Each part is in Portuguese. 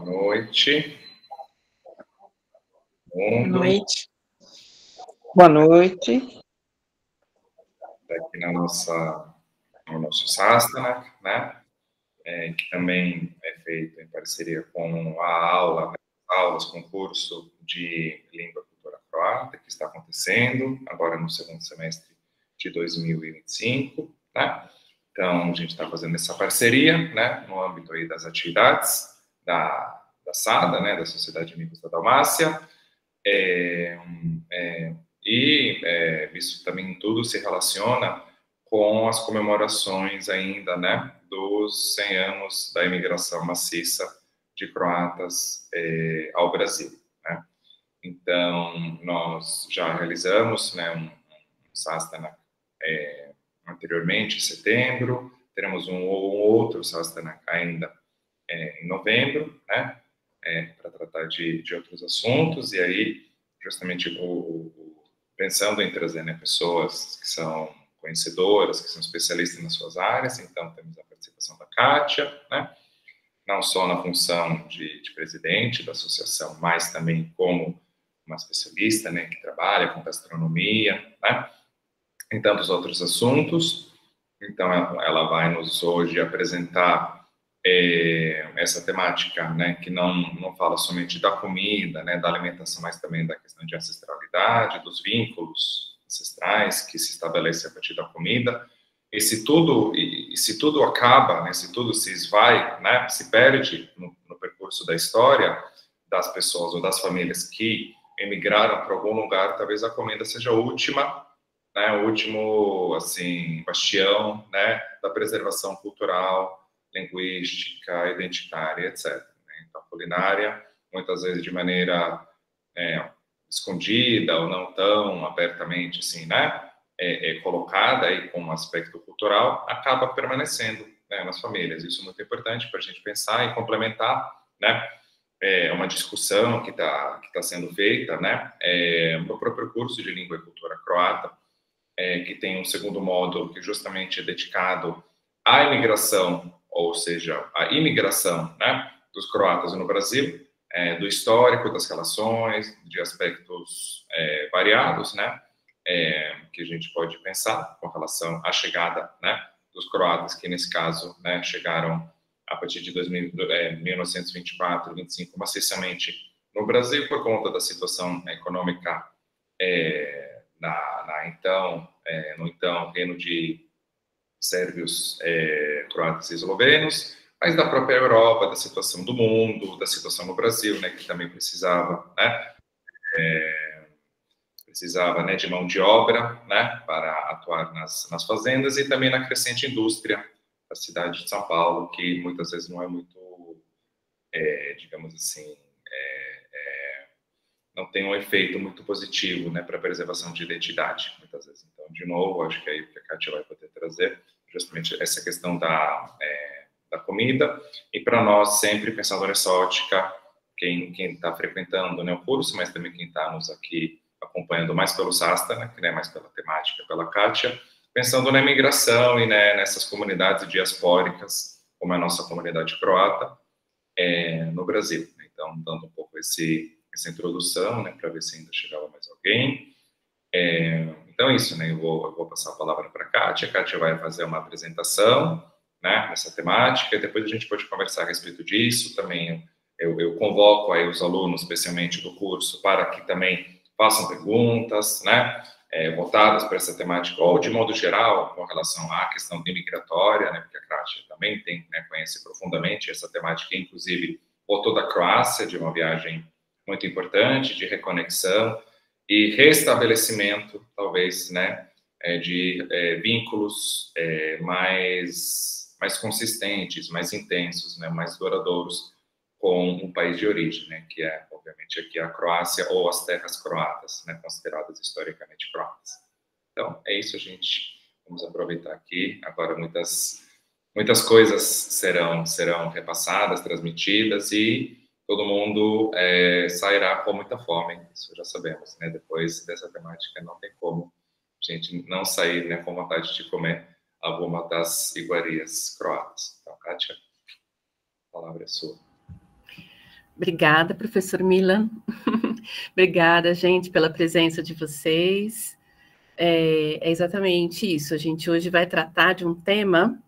noite. Boa noite. Boa noite. Aqui no nosso Sastana, né? Que também é feito em parceria com a aula, né, aulas, concurso de língua e cultura croata, que está acontecendo agora no segundo semestre de 2025, né? Então, a gente está fazendo essa parceria, né, no âmbito aí das atividades da SADA, né, da Sociedade de Amigos da Dalmácia, isso também tudo se relaciona com as comemorações ainda, né, dos 100 anos da imigração maciça de croatas ao Brasil, né? Então, nós já realizamos, né, um Sastana anteriormente, em setembro, teremos um outro Sastana ainda em novembro, né, para tratar de outros assuntos, e aí, justamente, pensando em trazer, né, pessoas que são conhecedoras, que são especialistas nas suas áreas, então temos a participação da Kátia, né, não só na função de presidente da associação, mas também como uma especialista, né, que trabalha com gastronomia, né, em tantos outros assuntos. Então, ela vai nos hoje apresentar essa temática, né, que não fala somente da comida, né, da alimentação, mas também da questão de ancestralidade, dos vínculos ancestrais que se estabelecem a partir da comida. E se tudo acaba, né, se tudo se esvai, né, se perde no percurso da história das pessoas ou das famílias que emigraram para algum lugar, talvez a comida seja a última, né, o último, assim, bastião, né, da preservação cultural, linguística, identitária, etc. Então, a culinária, muitas vezes de maneira escondida ou não tão abertamente, assim, né, colocada aí com um aspecto cultural, acaba permanecendo, né, nas famílias. Isso é muito importante para a gente pensar e complementar, né, uma discussão que tá sendo feita, né, no próprio curso de língua e cultura croata, que tem um segundo módulo que justamente é dedicado à imigração, ou seja, à imigração, né, dos croatas no Brasil, do histórico das relações, de aspectos variados, né, que a gente pode pensar com relação à chegada, né, dos croatas, que nesse caso, né, chegaram a partir de 1924, 25, maciçamente no Brasil por conta da situação econômica no então reino de sérvios, croatas e eslovenos, mas da própria Europa, da situação do mundo, da situação no Brasil, né, que também precisava, né, de mão de obra, né, para atuar nas fazendas e também na crescente indústria da cidade de São Paulo, que muitas vezes não é muito, digamos assim, não tem um efeito muito positivo, né, para a preservação de identidade, muitas vezes. Então, de novo, acho que aí o que a Kátia vai poder trazer, justamente essa questão da comida, e para nós, sempre pensando nessa ótica, quem está frequentando, né, o curso, mas também quem está nos aqui acompanhando mais pelo Sastana, né, mais pela temática, pela Kátia, pensando na imigração e, né, nessas comunidades diaspóricas, como é a nossa comunidade croata, no Brasil. Então, dando um pouco essa introdução, né, para ver se ainda chegava mais alguém. Então, é isso, né, eu vou passar a palavra para a Kátia vai fazer uma apresentação, né, nessa temática, e depois a gente pode conversar a respeito disso. Também eu convoco aí os alunos, especialmente do curso, para que também façam perguntas, né, voltadas para essa temática, ou de modo geral, com relação à questão imigratória, né, porque a Kátia também conhece profundamente essa temática, inclusive voltou da Croácia, de uma viagem muito importante, de reconexão e restabelecimento, talvez, né, de vínculos mais consistentes, mais intensos, né, mais duradouros com um país de origem, né, que é, obviamente, aqui a Croácia ou as terras croatas, né, consideradas historicamente croatas. Então, é isso, gente. Vamos aproveitar aqui. Agora, muitas coisas serão repassadas, transmitidas, e todo mundo sairá com muita fome, isso já sabemos, né? Depois dessa temática, não tem como a gente não sair, né, com vontade de comer alguma das iguarias croatas. Então, Kátia, a palavra é sua. Obrigada, professor Milan. Obrigada, gente, pela presença de vocês. É exatamente isso. A gente hoje vai tratar de um tema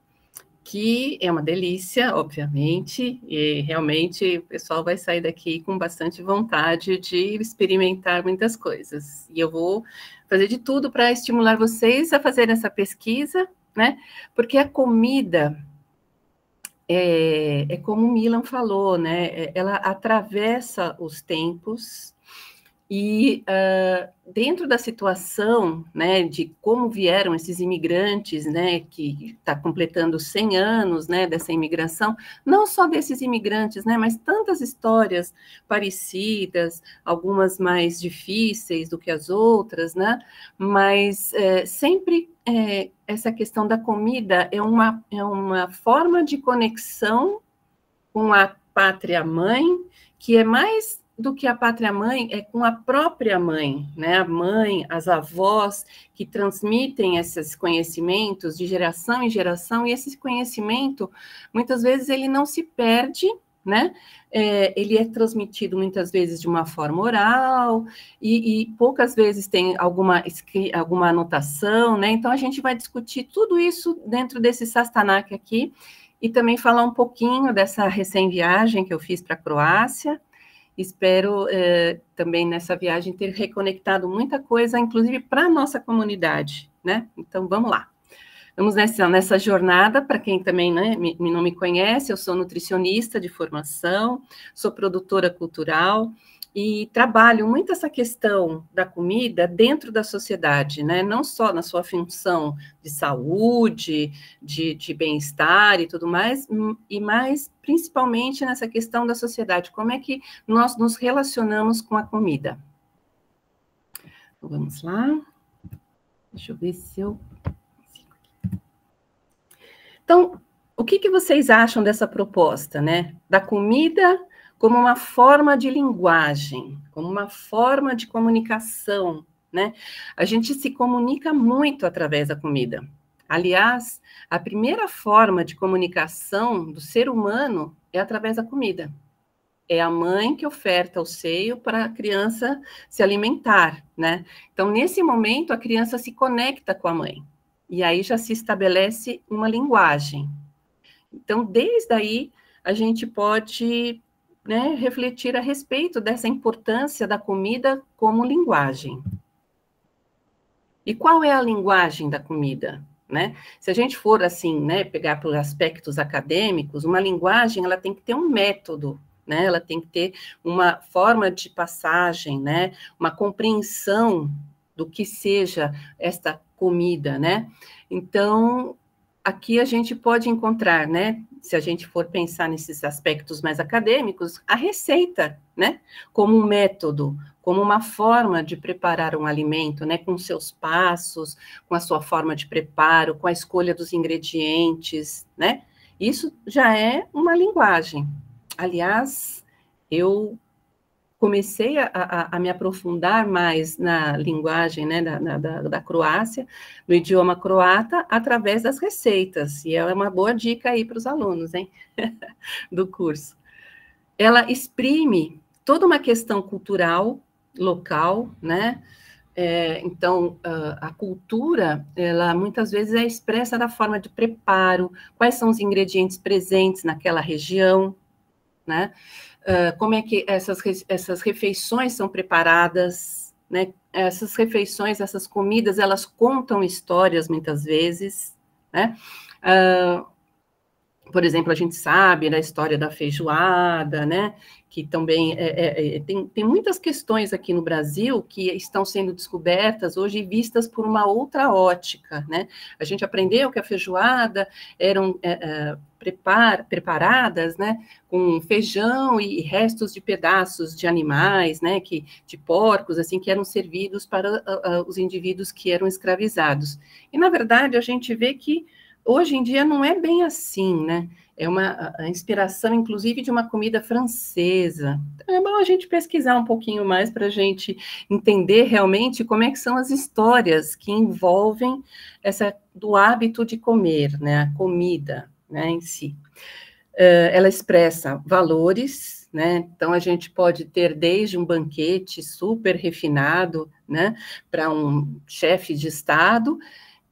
que é uma delícia, obviamente, e realmente o pessoal vai sair daqui com bastante vontade de experimentar muitas coisas. E eu vou fazer de tudo para estimular vocês a fazerem essa pesquisa, né? Porque a comida é como o Milan falou, né? Ela atravessa os tempos. E dentro da situação, né, de como vieram esses imigrantes, né, que está completando 100 anos, né, dessa imigração, não só desses imigrantes, né, mas tantas histórias parecidas, algumas mais difíceis do que as outras, né, mas sempre essa questão da comida é uma forma de conexão com a pátria-mãe, que é mais do que a pátria-mãe, é com a própria mãe, né? A mãe, as avós, que transmitem esses conhecimentos de geração em geração, e esse conhecimento, muitas vezes, ele não se perde, né? Ele é transmitido, muitas vezes, de uma forma oral, e poucas vezes tem alguma anotação, né? Então, a gente vai discutir tudo isso dentro desse Sastanak aqui, e também falar um pouquinho dessa recém-viagem que eu fiz para a Croácia. Espero também nessa viagem ter reconectado muita coisa, inclusive para a nossa comunidade, né? Então, vamos lá. Vamos nessa jornada, para quem também, né, não me conhece, eu sou nutricionista de formação, sou produtora cultural, e trabalho muito essa questão da comida dentro da sociedade, né? Não só na sua função de saúde, de bem-estar e tudo mais, e mais principalmente nessa questão da sociedade, como é que nós nos relacionamos com a comida. Então, vamos lá. Deixa eu ver se eu... Então, o que vocês acham dessa proposta, né? Da comida como uma forma de linguagem, como uma forma de comunicação, né? A gente se comunica muito através da comida. Aliás, a primeira forma de comunicação do ser humano é através da comida. É a mãe que oferta o seio para a criança se alimentar, né? Então, nesse momento, a criança se conecta com a mãe. E aí já se estabelece uma linguagem. Então, desde aí, a gente pode, né, refletir a respeito dessa importância da comida como linguagem. E qual é a linguagem da comida, né? Se a gente for, assim, né, pegar por aspectos acadêmicos, uma linguagem, ela tem que ter um método, né? Ela tem que ter uma forma de passagem, né? Uma compreensão do que seja esta comida, né? Então, aqui a gente pode encontrar, né, se a gente for pensar nesses aspectos mais acadêmicos, a receita, né, como um método, como uma forma de preparar um alimento, né, com seus passos, com a sua forma de preparo, com a escolha dos ingredientes, né, isso já é uma linguagem. Aliás, eu comecei a me aprofundar mais na linguagem, né, da Croácia, no idioma croata, através das receitas, e ela é uma boa dica aí para os alunos, hein, do curso. Ela exprime toda uma questão cultural, local, né, então, a cultura, ela muitas vezes é expressa da forma de preparo, quais são os ingredientes presentes naquela região, né, como é que essas refeições são preparadas, né? Essas refeições, essas comidas, elas contam histórias muitas vezes, né? Por exemplo, a gente sabe da história da feijoada, né? Que também tem muitas questões aqui no Brasil que estão sendo descobertas hoje e vistas por uma outra ótica, né? A gente aprendeu que a feijoada eram preparadas, né, com feijão e restos de pedaços de animais, né, de porcos, assim, que eram servidos para os indivíduos que eram escravizados. E, na verdade, a gente vê que hoje em dia não é bem assim, né? É a inspiração, inclusive, de uma comida francesa. Então, é bom a gente pesquisar um pouquinho mais para a gente entender realmente como é que são as histórias que envolvem do hábito de comer, né? A comida, né, em si. Ela expressa valores, né? Então, a gente pode ter desde um banquete super refinado, né, para um chefe de Estado,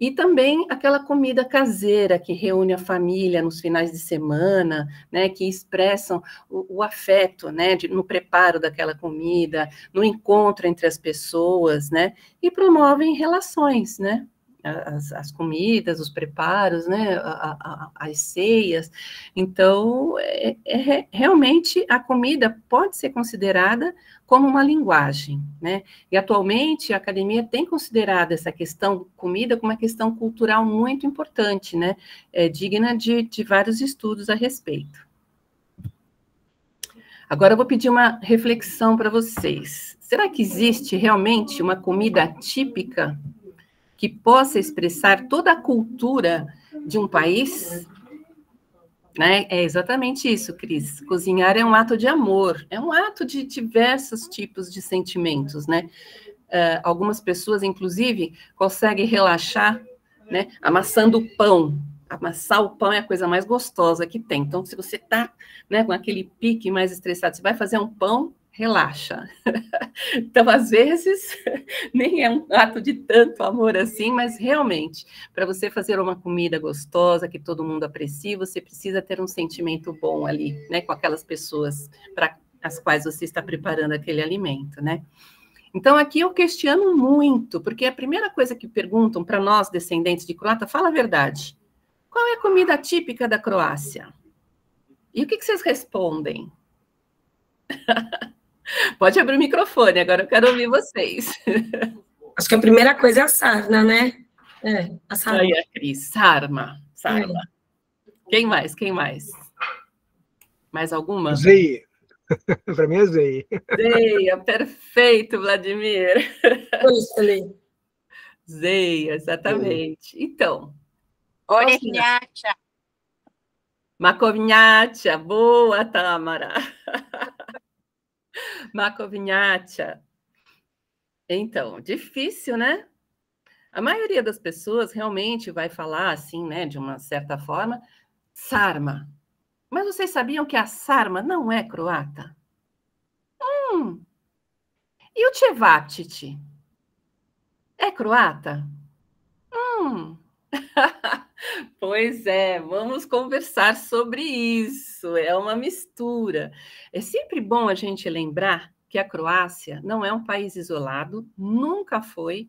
e também aquela comida caseira que reúne a família nos finais de semana, né, que expressam o afeto, né, no preparo daquela comida, no encontro entre as pessoas, né, e promovem relações, né, as comidas, os preparos, né, as ceias. Então, realmente a comida pode ser considerada como uma linguagem, né? E atualmente a academia tem considerado essa questão comida como uma questão cultural muito importante, né? Digna de vários estudos a respeito. Agora eu vou pedir uma reflexão para vocês. Será que existe realmente uma comida típica que possa expressar toda a cultura de um país? Né? É exatamente isso, Cris. Cozinhar é um ato de amor, é um ato de diversos tipos de sentimentos, né? Algumas pessoas, inclusive, conseguem relaxar, né, amassando o pão. Amassar o pão é a coisa mais gostosa que tem. Então, se você está, né, com aquele pique mais estressado, você vai fazer um pão, relaxa. Então, às vezes, nem é um ato de tanto amor assim, mas realmente, para você fazer uma comida gostosa, que todo mundo aprecie, você precisa ter um sentimento bom ali, né, com aquelas pessoas para as quais você está preparando aquele alimento, né? Então, aqui eu questiono muito, porque a primeira coisa que perguntam para nós, descendentes de croata, fala a verdade. Qual é a comida típica da Croácia? E o que vocês respondem? Pode abrir o microfone, agora eu quero ouvir vocês. Acho que a primeira coisa é a sarna, né? A sarma. Aí, a Cris, sarma. Quem mais? Mais alguma? Zeia. Para mim é Zeia. Zeia, perfeito, Vladimir. Falei. Zeia, exatamente. Então. Orelhacha. Makovnjača, boa, Tamara. Makovnjača. Então, difícil, né? A maioria das pessoas realmente vai falar assim, né, de uma certa forma, sarma. Mas vocês sabiam que a sarma não é croata? E o cevačići? É croata? Pois é, vamos conversar sobre isso. É uma mistura. É sempre bom a gente lembrar que a Croácia não é um país isolado, nunca foi,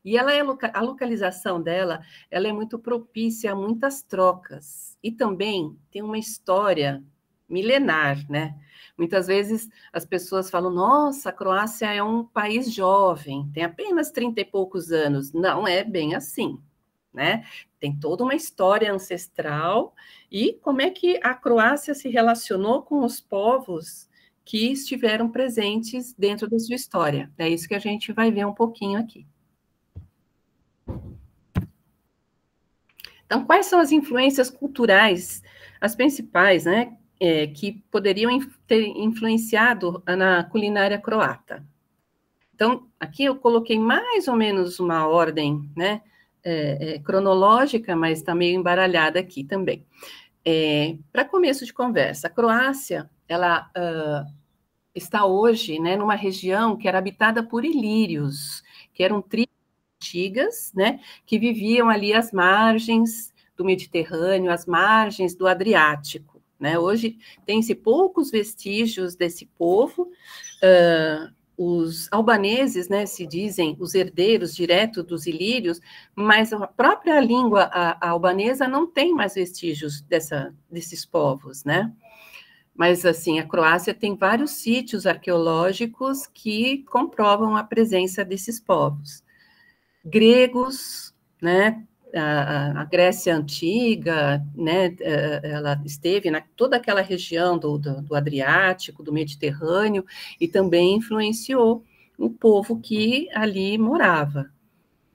e ela a localização dela, ela é muito propícia a muitas trocas. E também tem uma história milenar, né? Muitas vezes as pessoas falam, nossa, a Croácia é um país jovem, tem apenas 30 e poucos anos. Não é bem assim, né? Tem toda uma história ancestral e como é que a Croácia se relacionou com os povos que estiveram presentes dentro da sua história. É isso que a gente vai ver um pouquinho aqui. Então, quais são as influências culturais, as principais, né, que poderiam ter influenciado na culinária croata? Então, aqui eu coloquei mais ou menos uma ordem, né, cronológica, mas está meio embaralhada aqui também. Para começo de conversa, a Croácia, ela está hoje, né, numa região que era habitada por ilírios, que eram tribos antigas, né, que viviam ali às margens do Mediterrâneo, às margens do Adriático, né? Hoje tem-se poucos vestígios desse povo. Os albaneses, né, se dizem os herdeiros direto dos ilírios, mas a própria língua albanesa não tem mais vestígios desses povos, né? Mas, assim, a Croácia tem vários sítios arqueológicos que comprovam a presença desses povos. Gregos, né, a Grécia Antiga, né, ela esteve na toda aquela região do Adriático, do Mediterrâneo, e também influenciou o povo que ali morava.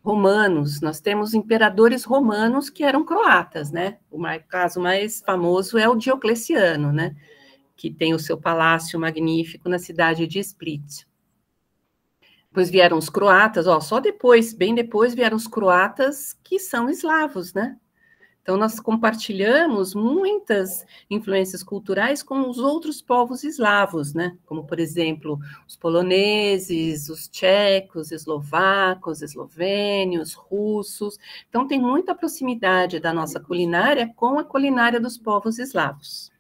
Romanos, nós temos imperadores romanos que eram croatas, né? O caso mais famoso é o Diocleciano, né, que tem o seu palácio magnífico na cidade de Split. Depois vieram os croatas, só depois, bem depois, vieram os croatas que são eslavos, né? Então, Então, nós compartilhamos muitas influências culturais com os outros povos eslavos, né? Como, por exemplo, os poloneses, os tchecos, eslovacos, eslovênios, russos. Então, tem muita proximidade da nossa culinária com a culinária dos povos eslavos.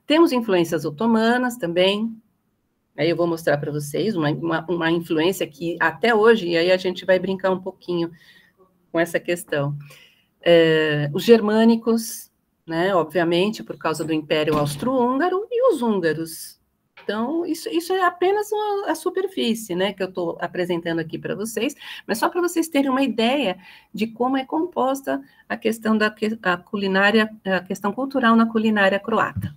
Temos influências otomanas também. Aí eu vou mostrar para vocês uma influência que até hoje, e aí a gente vai brincar um pouquinho com essa questão. Os germânicos, né, obviamente, por causa do Império Austro-Húngaro, e os húngaros. Então, isso é apenas a superfície, né, que eu estou apresentando aqui para vocês, mas só para vocês terem uma ideia de como é composta a questão da culinária, a questão cultural na culinária croata.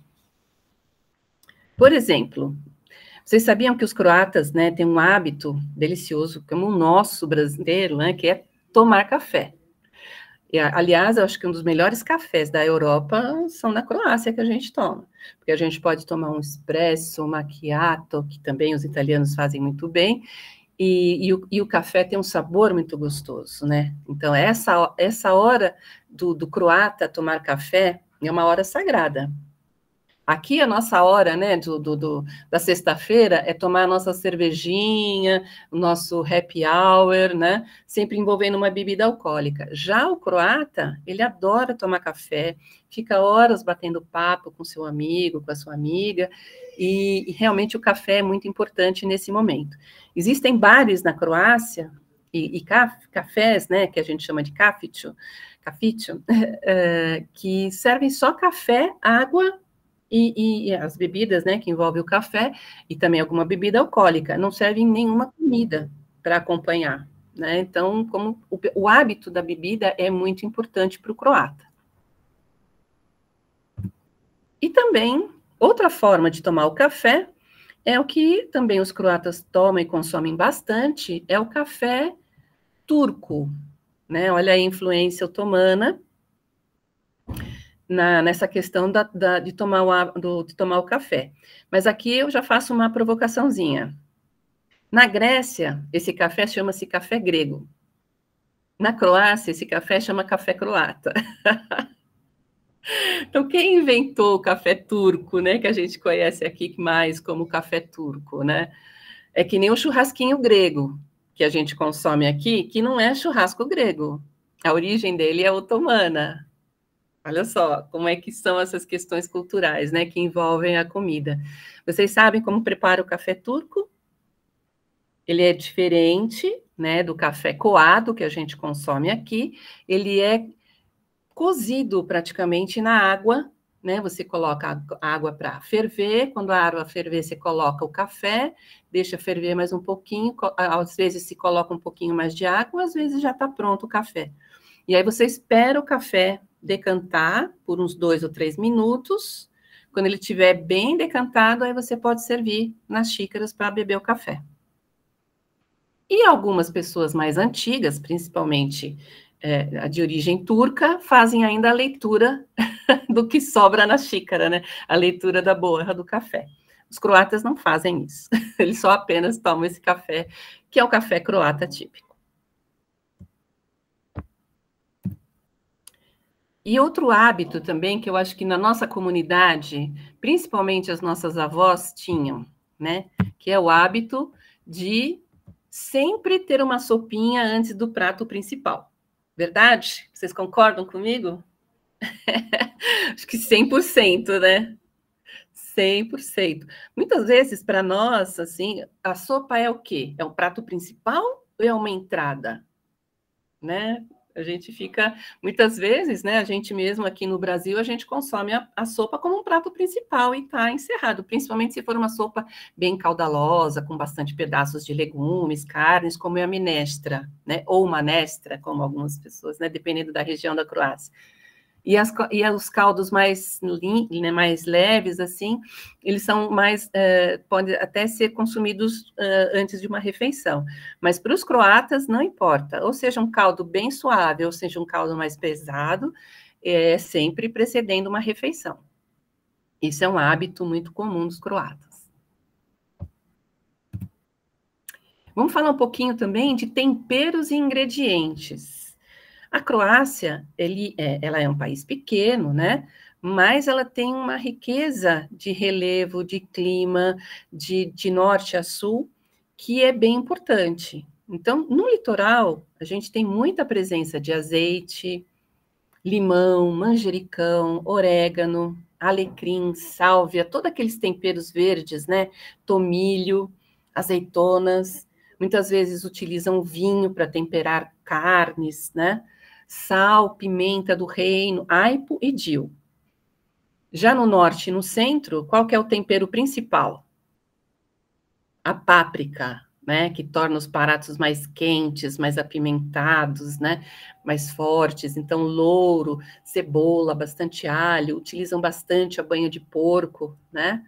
Por exemplo, vocês sabiam que os croatas, né, têm um hábito delicioso, como o nosso brasileiro, né, que é tomar café. E, aliás, eu acho que um dos melhores cafés da Europa são na Croácia que a gente toma, porque a gente pode tomar um espresso, um macchiato, que também os italianos fazem muito bem, e o café tem um sabor muito gostoso, né? Então, essa hora do croata tomar café é uma hora sagrada. Aqui a nossa hora, né, da sexta-feira é tomar a nossa cervejinha, o nosso happy hour, né, sempre envolvendo uma bebida alcoólica. Já o croata, ele adora tomar café, fica horas batendo papo com seu amigo, com a sua amiga, e realmente o café é muito importante nesse momento. Existem bares na Croácia, e cafés, né, que a gente chama de kafiću, que servem só café, água, e as bebidas, né, que envolvem o café, e também alguma bebida alcoólica, não servem nenhuma comida para acompanhar, né? Então, como o hábito da bebida é muito importante para o croata. E também, outra forma de tomar o café, é o que também os croatas tomam e consomem bastante, é o café turco, né? Olha a influência otomana, nessa questão de tomar o café. Mas aqui eu já faço uma provocaçãozinha. Na Grécia, esse café chama-se café grego. Na Croácia, esse café chama café croata. Então, quem inventou o café turco, né, que a gente conhece aqui mais como café turco, né? É que nem o churrasquinho grego, que a gente consome aqui, que não é churrasco grego. A origem dele é otomana. Olha só como é que são essas questões culturais, né, que envolvem a comida. Vocês sabem como prepara o café turco? Ele é diferente, né, do café coado que a gente consome aqui. Ele é cozido praticamente na água, né? Você coloca a água para ferver. Quando a água ferver, você coloca o café, deixa ferver mais um pouquinho. Às vezes se coloca um pouquinho mais de água, às vezes já está pronto o café. E aí você espera o café decantar por uns 2 ou 3 minutos. Quando ele estiver bem decantado, aí você pode servir nas xícaras para beber o café. E algumas pessoas mais antigas, principalmente a de origem turca, fazem ainda a leitura do que sobra na xícara, né? A leitura da borra do café. Os croatas não fazem isso. Eles só apenas tomam esse café, que é o café croata típico. E outro hábito também, que eu acho que na nossa comunidade, principalmente as nossas avós tinham, né? Que é o hábito de sempre ter uma sopinha antes do prato principal. Verdade? Vocês concordam comigo? Acho que 100%, né? 100%. Muitas vezes, para nós, assim, a sopa é o quê? É o prato principal ou é uma entrada? Né? A gente fica, muitas vezes, né, a gente mesmo aqui no Brasil, a gente consome a sopa como um prato principal e está encerrado, principalmente se for uma sopa bem caudalosa, com bastante pedaços de legumes, carnes, como é a minestra, né, ou uma nestra, como algumas pessoas, né, dependendo da região da Croácia. E os caldos mais leves, assim, eles são mais, podem até ser consumidos antes de uma refeição. Mas para os croatas não importa, ou seja um caldo bem suave, ou seja um caldo mais pesado, sempre precedendo uma refeição. Isso é um hábito muito comum dos croatas. Vamos falar um pouquinho também de temperos e ingredientes. A Croácia, ela é um país pequeno, né? Mas ela tem uma riqueza de relevo, de clima, de norte a sul, que é bem importante. Então, no litoral, a gente tem muita presença de azeite, limão, manjericão, orégano, alecrim, sálvia, todos aqueles temperos verdes, né? Tomilho, azeitonas. Muitas vezes utilizam vinho para temperar carnes, né? Sal, pimenta do reino, aipo e dil. Já no norte e no centro, qual que é o tempero principal? A páprica, né, que torna os pratos mais quentes, mais apimentados, né, mais fortes. Então, louro, cebola, bastante alho, utilizam bastante a banha de porco, né?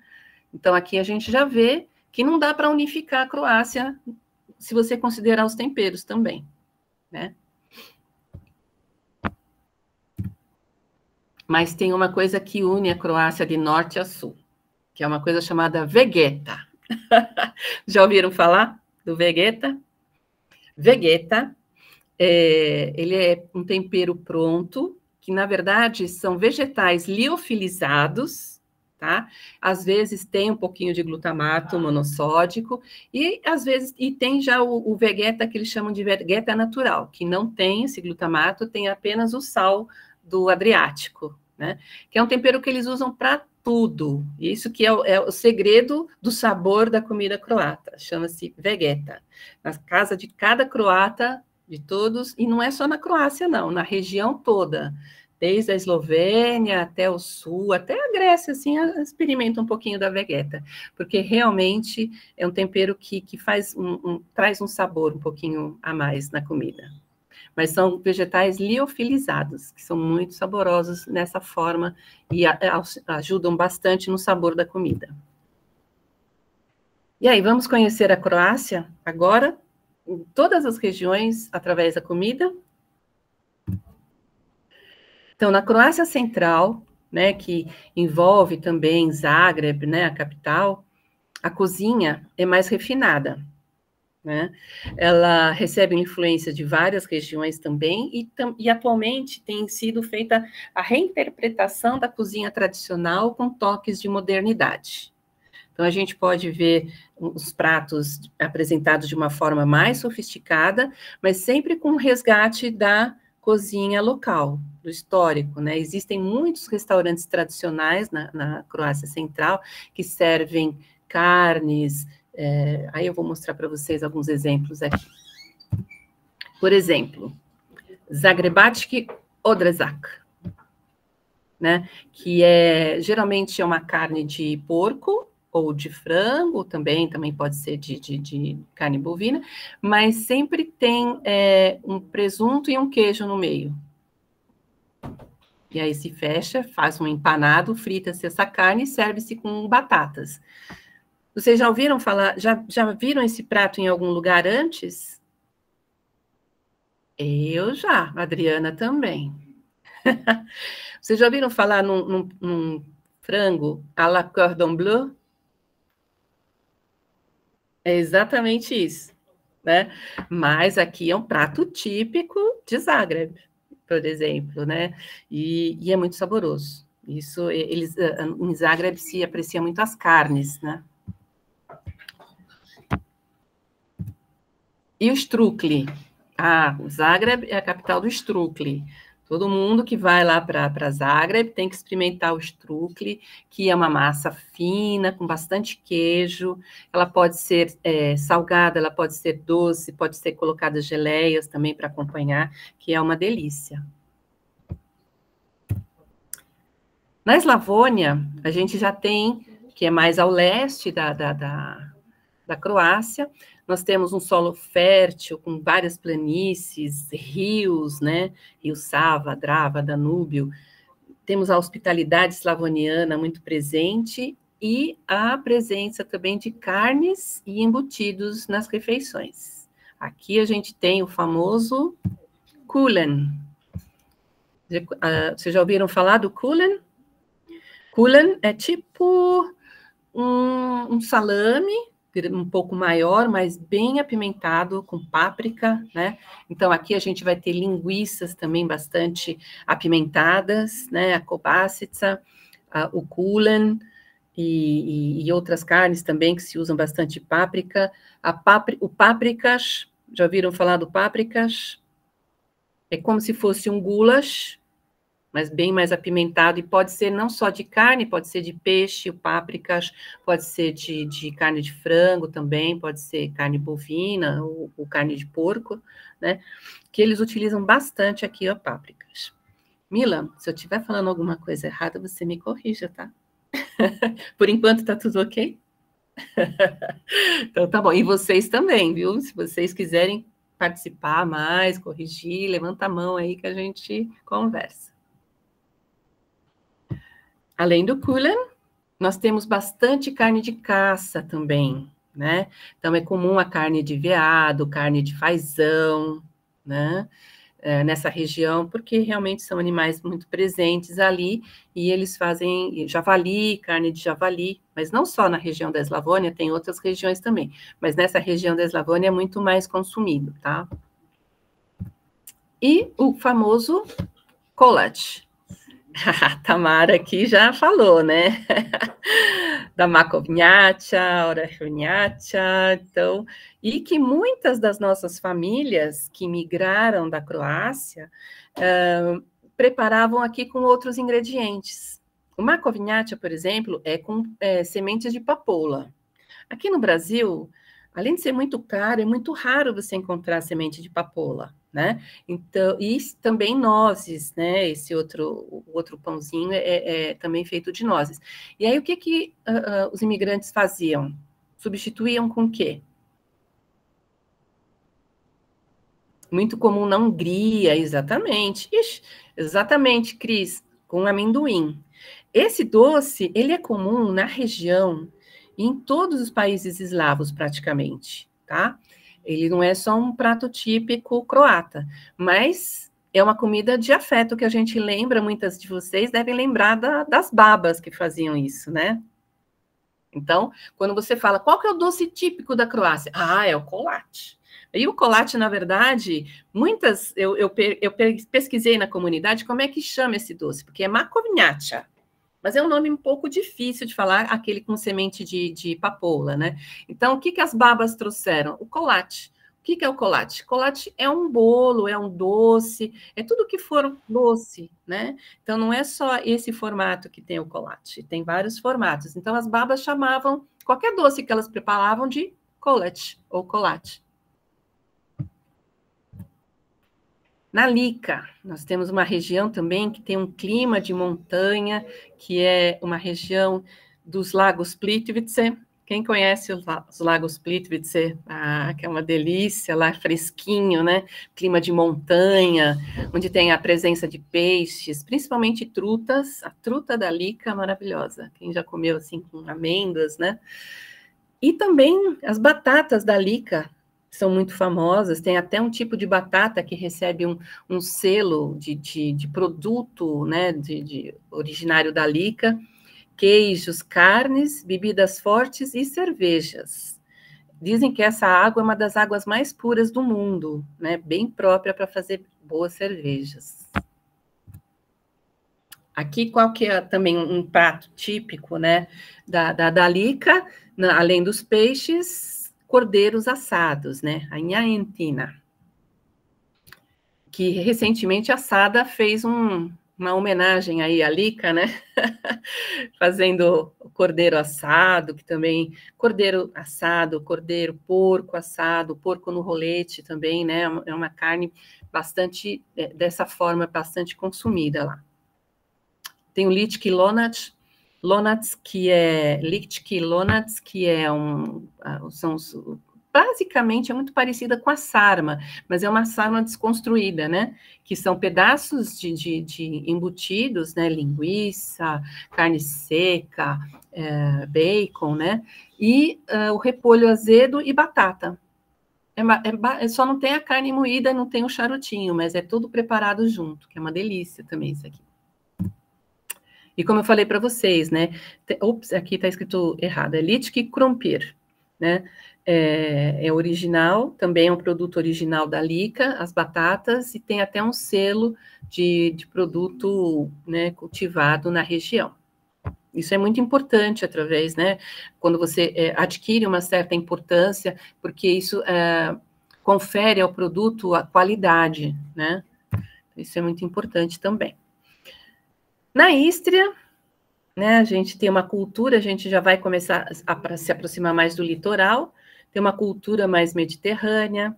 Então, aqui a gente já vê que não dá para unificar a Croácia se você considerar os temperos também, né? Mas tem uma coisa que une a Croácia de norte a sul, que é uma coisa chamada vegeta. Já ouviram falar do vegeta? Vegeta, ele é um tempero pronto, que na verdade são vegetais liofilizados, tá? Às vezes tem um pouquinho de glutamato monossódico, e às vezes tem já o vegeta que eles chamam de vegeta natural, que não tem esse glutamato, tem apenas o sal do Adriático, né? Que é um tempero que eles usam para tudo. Isso que é o segredo do sabor da comida croata. Chama-se vegeta. Na casa de cada croata, de todos, e não é só na Croácia, não, na região toda. Desde a Eslovênia até o sul, até a Grécia, assim, experimenta um pouquinho da vegeta, porque realmente é um tempero que faz traz um sabor um pouquinho a mais na comida. Mas são vegetais liofilizados, que são muito saborosos nessa forma e ajudam bastante no sabor da comida. E aí, vamos conhecer a Croácia agora, em todas as regiões, através da comida? Então, na Croácia Central, né, que envolve também Zagreb, né, a capital, a cozinha é mais refinada, né? Ela recebe influência de várias regiões também, e atualmente tem sido feita a reinterpretação da cozinha tradicional com toques de modernidade. Então, a gente pode ver os pratos apresentados de uma forma mais sofisticada, mas sempre com resgate da cozinha local, do histórico, né? Existem muitos restaurantes tradicionais na Croácia Central que servem carnes. Aí eu vou mostrar para vocês alguns exemplos aqui. Por exemplo, Zagrebački odrezak, né? Que geralmente é uma carne de porco ou de frango, também pode ser de carne bovina, mas sempre tem um presunto e um queijo no meio. E aí se fecha, faz um empanado, frita-se essa carne e serve-se com batatas. Vocês já ouviram falar, já viram esse prato em algum lugar antes? Eu já, a Adriana também. Vocês já ouviram falar num frango à la cordon bleu? É exatamente isso, né? Mas aqui é um prato típico de Zagreb, por exemplo, né? E é muito saboroso. Isso, em Zagreb se aprecia muito as carnes, né? E o Strukli? Zagreb é a capital do Strukli. Todo mundo que vai lá para Zagreb tem que experimentar o Strukli, que é uma massa fina, com bastante queijo. Ela pode ser salgada, ela pode ser doce, pode ser colocada geleias também para acompanhar, que é uma delícia. Na Eslavônia, a gente já tem, que é mais ao leste da Croácia, nós temos um solo fértil, com várias planícies, rios, né? Rio Sava, Drava, Danúbio. Temos a hospitalidade eslavoniana muito presente e a presença também de carnes e embutidos nas refeições. Aqui a gente tem o famoso kulen. Vocês já ouviram falar do kulen? Kulen é tipo um salame, um pouco maior, mas bem apimentado, com páprica, né? Então, aqui a gente vai ter linguiças também bastante apimentadas, né? A kobasica, o kulen e outras carnes também que se usam bastante páprica. O pápricas, já ouviram falar do pápricas? É como se fosse um goulash, mas bem mais apimentado, e pode ser não só de carne, pode ser de peixe, o pápricas, pode ser de carne de frango também, pode ser carne bovina ou carne de porco, né? Que eles utilizam bastante aqui, ó, pápricas. Mila, se eu estiver falando alguma coisa errada, você me corrija, tá? Por enquanto tá tudo ok? Então tá bom. E vocês também, viu? Se vocês quiserem participar mais, corrigir, levanta a mão aí que a gente conversa. Além do kulen, nós temos bastante carne de caça também, né? Então, é comum a carne de veado, carne de fazão, né? Nessa região, porque realmente são animais muito presentes ali, e eles fazem javali, carne de javali, mas não só na região da Eslavônia, tem outras regiões também, mas nessa região da Eslavônia é muito mais consumido, tá? E o famoso kolač. A Tamara aqui já falou, né? Da makovnjača, orehunjača, então, e que muitas das nossas famílias que migraram da Croácia preparavam aqui com outros ingredientes. O makovnjača, por exemplo, é com sementes de papoula. Aqui no Brasil, além de ser muito caro, é muito raro você encontrar semente de papoula, né? Então, e também nozes, né? Esse outro pãozinho é também feito de nozes. E aí, o que os imigrantes faziam? Substituíam com o quê? Muito comum na Hungria, exatamente. Ixi, exatamente, Cris, com amendoim. Esse doce, ele é comum na região, em todos os países eslavos, praticamente, tá? Ele não é só um prato típico croata, mas é uma comida de afeto que a gente lembra, muitas de vocês devem lembrar das babas que faziam isso, né? Então, quando você fala, qual que é o doce típico da Croácia? Ah, é o kolač. E o kolač, na verdade, eu pesquisei na comunidade como é que chama esse doce, porque é makovnjača. Mas é um nome um pouco difícil de falar, aquele com semente de papoula, né? Então, o que as babas trouxeram? O kolač. O que é o kolač? Kolač é um bolo, é um doce, é tudo que for doce, né? Então, não é só esse formato que tem o kolač, tem vários formatos. Então, as babas chamavam qualquer doce que elas preparavam de kolač ou kolač. Na Lika, nós temos uma região também que tem um clima de montanha, que é uma região dos Lagos Plitvice. Quem conhece os Lagos Plitvice? Ah, que é uma delícia, lá fresquinho, né? Clima de montanha, onde tem a presença de peixes, principalmente trutas. A truta da Lika, maravilhosa. Quem já comeu assim com amêndoas, né? E também as batatas da Lika, são muito famosas, tem até um tipo de batata que recebe um selo de produto, né, originário da Lika, queijos, carnes, bebidas fortes e cervejas. Dizem que essa água é uma das águas mais puras do mundo, né, bem própria para fazer boas cervejas. Aqui, qual que é também um prato típico, né, da Lika, além dos peixes, cordeiros assados, né? A nhaentina, que recentemente a Sada fez uma homenagem aí à Lika, né? Fazendo o cordeiro assado, que também cordeiro assado, cordeiro, porco assado, porco no rolete também, né? É uma carne bastante dessa forma, bastante consumida lá. Tem o lichki lonac, que é basicamente é muito parecida com a sarma, mas é uma sarma desconstruída, né? Que são pedaços de embutidos, né? Linguiça, carne seca, bacon, né? E o repolho azedo e batata. Só não tem a carne moída, não tem o charutinho, mas é tudo preparado junto, que é uma delícia também isso aqui. E como eu falei para vocês, né? Ops, aqui está escrito errado, é lichki krumpir. né? É original, também é um produto original da Lica, as batatas, e tem até um selo de produto, né, cultivado na região. Isso é muito importante através, né, quando você adquire uma certa importância, porque isso confere ao produto a qualidade, né? Isso é muito importante também. Na Istria, né, a gente tem uma cultura, a gente já vai começar a se aproximar mais do litoral, tem uma cultura mais mediterrânea,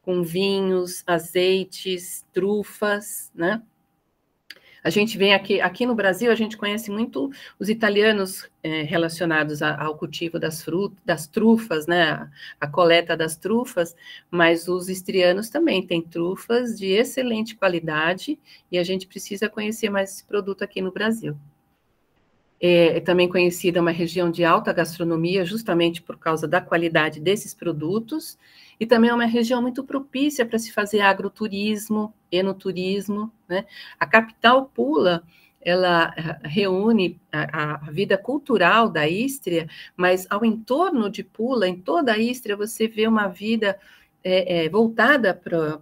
com vinhos, azeites, trufas, né? A gente vem aqui no Brasil, a gente conhece muito os italianos relacionados ao cultivo das trufas, né? A coleta das trufas, mas os istrianos também têm trufas de excelente qualidade e a gente precisa conhecer mais esse produto aqui no Brasil. É também conhecida uma região de alta gastronomia, justamente por causa da qualidade desses produtos, e também é uma região muito propícia para se fazer agroturismo, enoturismo, né? A capital Pula, ela reúne a vida cultural da Istria, mas ao entorno de Pula, em toda a Istria, você vê uma vida voltada para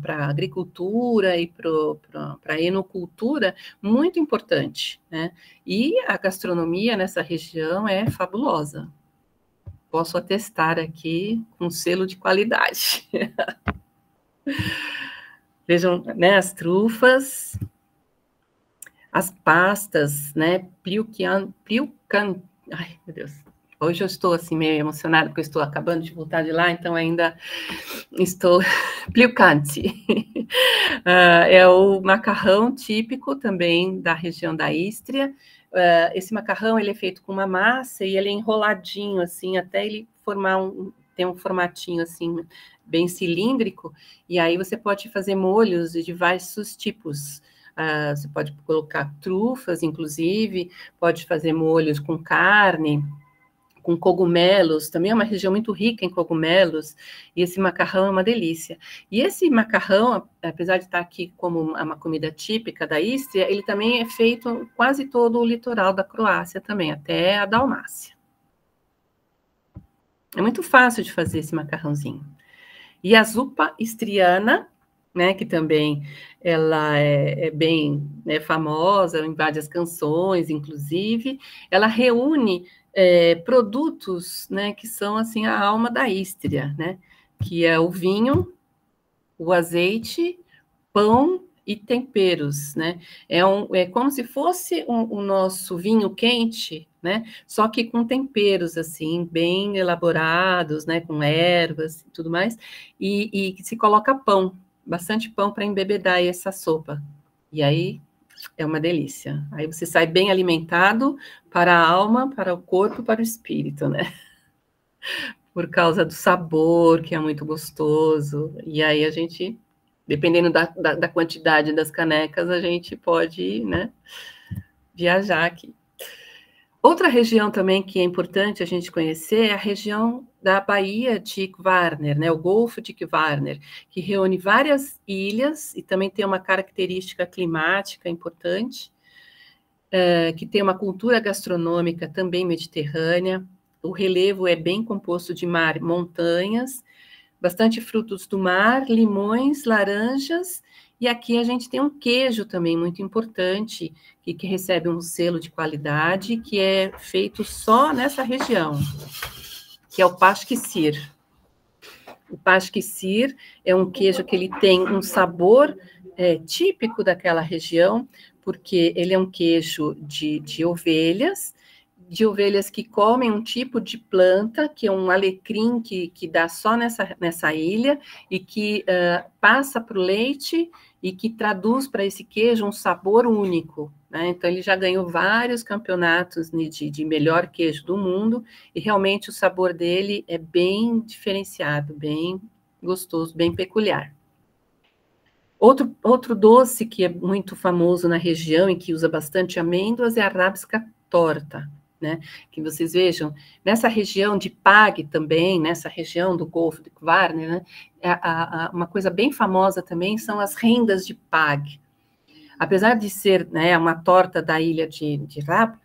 a agricultura e para a enocultura, muito importante, né? E a gastronomia nessa região é fabulosa. Posso atestar aqui com selo de qualidade. Vejam, né, as trufas, as pastas, né, ai, meu Deus. Hoje eu estou, assim, meio emocionada, porque eu estou acabando de voltar de lá, então ainda estou... Pliucanti. É o macarrão típico também da região da Istria. Esse macarrão, ele é feito com uma massa e ele é enroladinho, assim, até ele formar tem um formatinho, assim, bem cilíndrico, e aí você pode fazer molhos de diversos tipos. Você pode colocar trufas, inclusive, pode fazer molhos com carne, com cogumelos, também é uma região muito rica em cogumelos, e esse macarrão é uma delícia. E esse macarrão, apesar de estar aqui como uma comida típica da Istria, ele também é feito em quase todo o litoral da Croácia também, até a Dalmácia. É muito fácil de fazer esse macarrãozinho. E a zupa istriana, né, que também ela é bem, né, famosa em várias canções, inclusive, ela reúne produtos, né, que são assim a alma da Istria, né, que é o vinho, o azeite, pão e temperos, né? É como se fosse o nosso vinho quente, né? Só que com temperos assim bem elaborados, né? Com ervas e tudo mais, e se coloca pão, bastante pão para embebedar essa sopa. E aí é uma delícia. Aí você sai bem alimentado para a alma, para o corpo, para o espírito, né? Por causa do sabor, que é muito gostoso. E aí a gente, dependendo da quantidade das canecas, a gente pode, né, viajar aqui. Outra região também que é importante a gente conhecer é a região da Baía de Kvarner, né, o Golfo de Kvarner, que reúne várias ilhas e também tem uma característica climática importante, que tem uma cultura gastronômica também mediterrânea. O relevo é bem composto de mar e montanhas, bastante frutos do mar, limões, laranjas, e aqui a gente tem um queijo também muito importante, que recebe um selo de qualidade, que é feito só nessa região, que é o pasque-sir. O pasque-sir é um queijo que ele tem um sabor típico daquela região, porque ele é um queijo de ovelhas que comem um tipo de planta, que é um alecrim que dá só nessa ilha, e que passa para o leite e que traduz para esse queijo um sabor único, né? Então, ele já ganhou vários campeonatos de melhor queijo do mundo, e realmente o sabor dele é bem diferenciado, bem gostoso, bem peculiar. Outro doce que é muito famoso na região e que usa bastante amêndoas é a rábsca torta, né? Que vocês vejam, nessa região de Pag também, nessa região do Golfo de Kvarner, né? Uma coisa bem famosa também são as rendas de Pag. Apesar de ser, né, uma torta da ilha de Rab,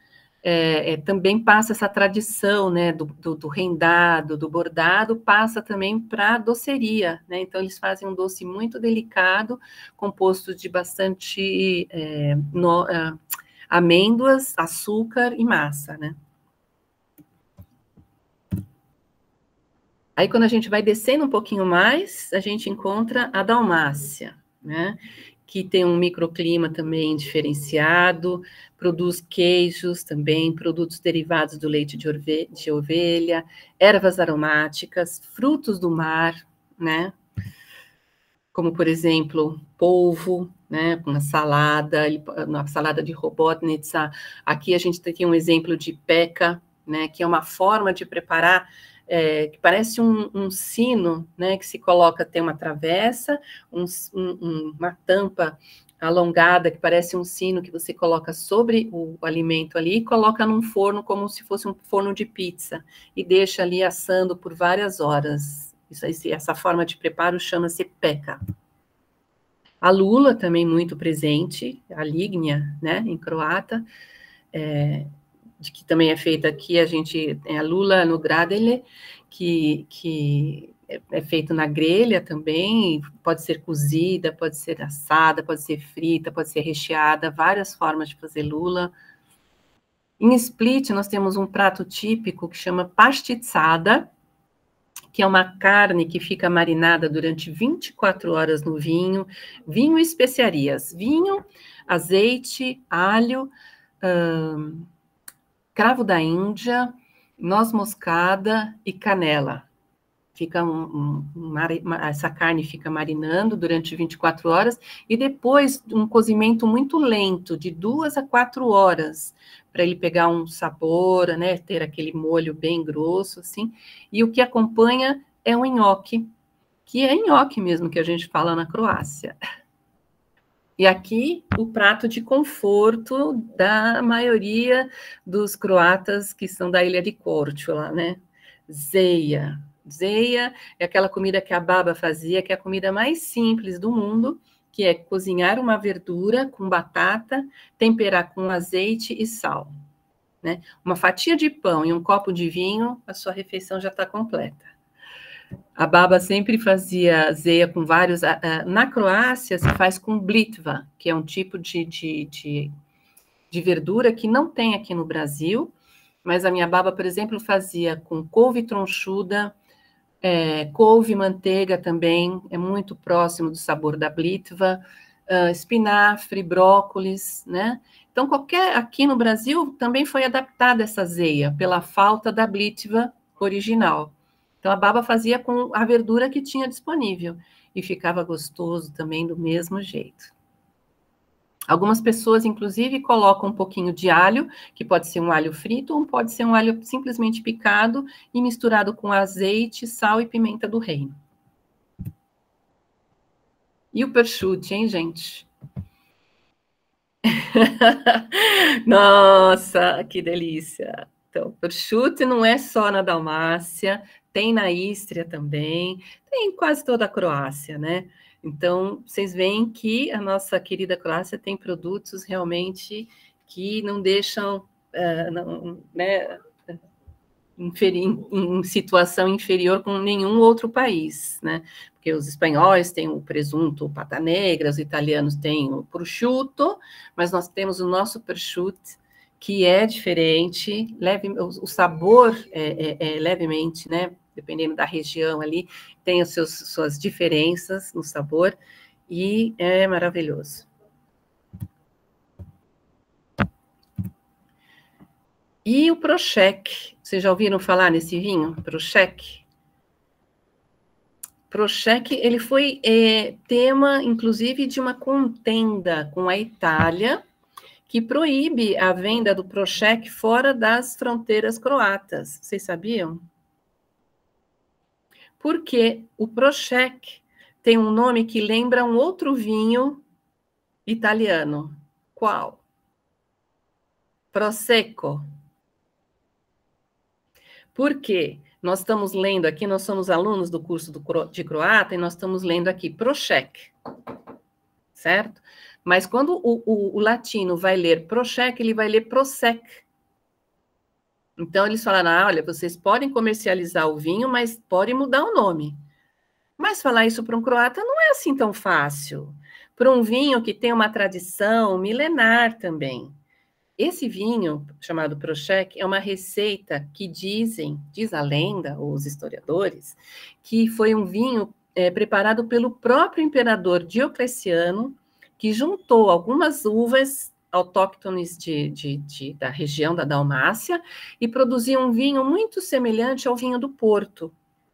também passa essa tradição, né, do rendado, do bordado, passa também para a doceria, né? Então, eles fazem um doce muito delicado, composto de bastante amêndoas, açúcar e massa, né? Aí, quando a gente vai descendo um pouquinho mais, a gente encontra a Dalmácia, né? Que tem um microclima também diferenciado, produz queijos também, produtos derivados do leite de ovelha, ervas aromáticas, frutos do mar, né? Como, por exemplo, polvo, né? Na salada de Robotnica. Aqui a gente tem um exemplo de peca, né? Que é uma forma de preparar que parece um sino, né, que se coloca, tem uma travessa, uma tampa alongada, que parece um sino que você coloca sobre o alimento ali, e coloca num forno como se fosse um forno de pizza, e deixa ali assando por várias horas. Essa forma de preparo chama-se peca. A lula também muito presente, a lignja, né, em croata, que também é feita aqui, a gente tem a lula no gradele, que é feito na grelha também, pode ser cozida, pode ser assada, pode ser frita, pode ser recheada, várias formas de fazer lula. Em Split, nós temos um prato típico que chama pastiçada, que é uma carne que fica marinada durante 24 horas no vinho e especiarias, vinho, azeite, alho, cravo da Índia, noz moscada e canela. Fica essa carne fica marinando durante 24 horas e depois um cozimento muito lento, de 2 a 4 horas, para ele pegar um sabor, né, ter aquele molho bem grosso, assim. E o que acompanha é um nhoque, que é nhoque mesmo que a gente fala na Croácia. E aqui, o prato de conforto da maioria dos croatas que são da ilha de Korčula, né? Zeia. Zeia é aquela comida que a baba fazia, que é a comida mais simples do mundo, que é cozinhar uma verdura com batata, temperar com azeite e sal, né? Uma fatia de pão e um copo de vinho, a sua refeição já está completa. A baba sempre fazia zeia com vários... Na Croácia, se faz com blitva, que é um tipo de verdura que não tem aqui no Brasil, mas a minha baba, por exemplo, fazia com couve tronchuda, couve, manteiga também, é muito próximo do sabor da blitva, espinafre, brócolis, né? Então, aqui no Brasil também foi adaptada essa zeia, pela falta da blitva original. Então, a baba fazia com a verdura que tinha disponível e ficava gostoso também do mesmo jeito. Algumas pessoas, inclusive, colocam um pouquinho de alho, que pode ser um alho frito ou pode ser um alho simplesmente picado e misturado com azeite, sal e pimenta do reino. E o prosciutto, hein, gente? Nossa, que delícia! Então, prosciutto não é só na Dalmácia, tem na Ístria também, tem em quase toda a Croácia, né? Então, vocês veem que a nossa querida Croácia tem produtos realmente que não deixam, né, em situação inferior com nenhum outro país, né? Porque os espanhóis têm o presunto pata negra, os italianos têm o prosciutto, mas nós temos o nosso prosciutto, que é diferente, o sabor é levemente, né? Dependendo da região ali, tem as suas diferenças no sabor, e é maravilhoso. E o Prošek, vocês já ouviram falar nesse vinho? Prošek? Prošek, ele foi tema, inclusive, de uma contenda com a Itália, que proíbe a venda do Prošek fora das fronteiras croatas. Vocês sabiam? Porque o Prošek tem um nome que lembra um outro vinho italiano. Qual? Prosecco. Por quê? Nós estamos lendo aqui, nós somos alunos do curso de croata, e nós estamos lendo aqui Prošek, certo? Mas quando o latino vai ler Prošek, ele vai ler Prosek, Então, eles falaram, olha, vocês podem comercializar o vinho, mas podem mudar o nome. Mas falar isso para um croata não é assim tão fácil. Para um vinho que tem uma tradição milenar também. Esse vinho, chamado Prošek, é uma receita que diz a lenda, ou os historiadores, que foi um vinho preparado pelo próprio imperador Diocleciano, que juntou algumas uvas autóctones da região da Dalmácia e produziu um vinho muito semelhante ao vinho do Porto,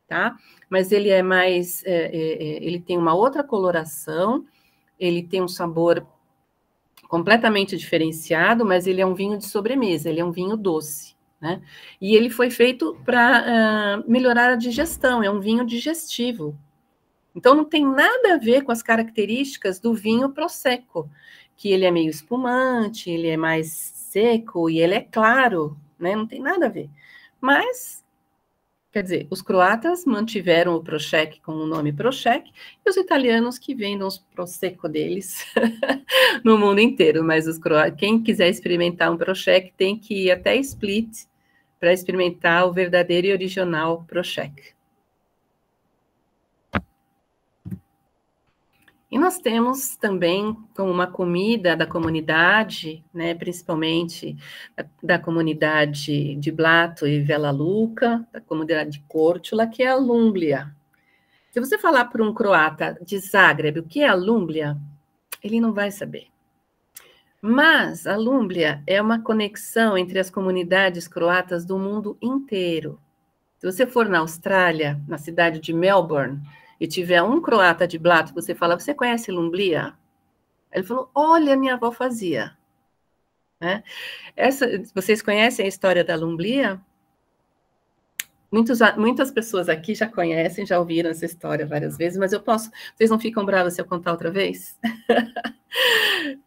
tá? Mas ele é mais, ele tem uma outra coloração, ele tem um sabor completamente diferenciado, mas ele é um vinho de sobremesa, ele é um vinho doce, né? E ele foi feito para melhorar a digestão, é um vinho digestivo. Então, não tem nada a ver com as características do vinho Prosecco, que ele é meio espumante, ele é mais seco e ele é claro, né? Não tem nada a ver. Mas, quer dizer, os croatas mantiveram o Prošek com o nome Prošek e os italianos que vendam os Prosecco deles no mundo inteiro. Mas os croatas, quem quiser experimentar um Prošek tem que ir até Split para experimentar o verdadeiro e original Prošek. E nós temos também como uma comida da comunidade, né, principalmente da comunidade de Blato e Vela Luka, da comunidade de Korčula, que é a lumblia. Se você falar para um croata de Zagreb o que é a lumblia, ele não vai saber. Mas a lumblia é uma conexão entre as comunidades croatas do mundo inteiro. Se você for na Austrália, na cidade de Melbourne, e tiver um croata de Blato, você fala, você conhece lumblia? Ele falou, olha, minha avó fazia. Né? Vocês conhecem a história da lumblia? Muitas pessoas aqui já conhecem, já ouviram essa história várias vezes, mas vocês não ficam bravos se eu contar outra vez?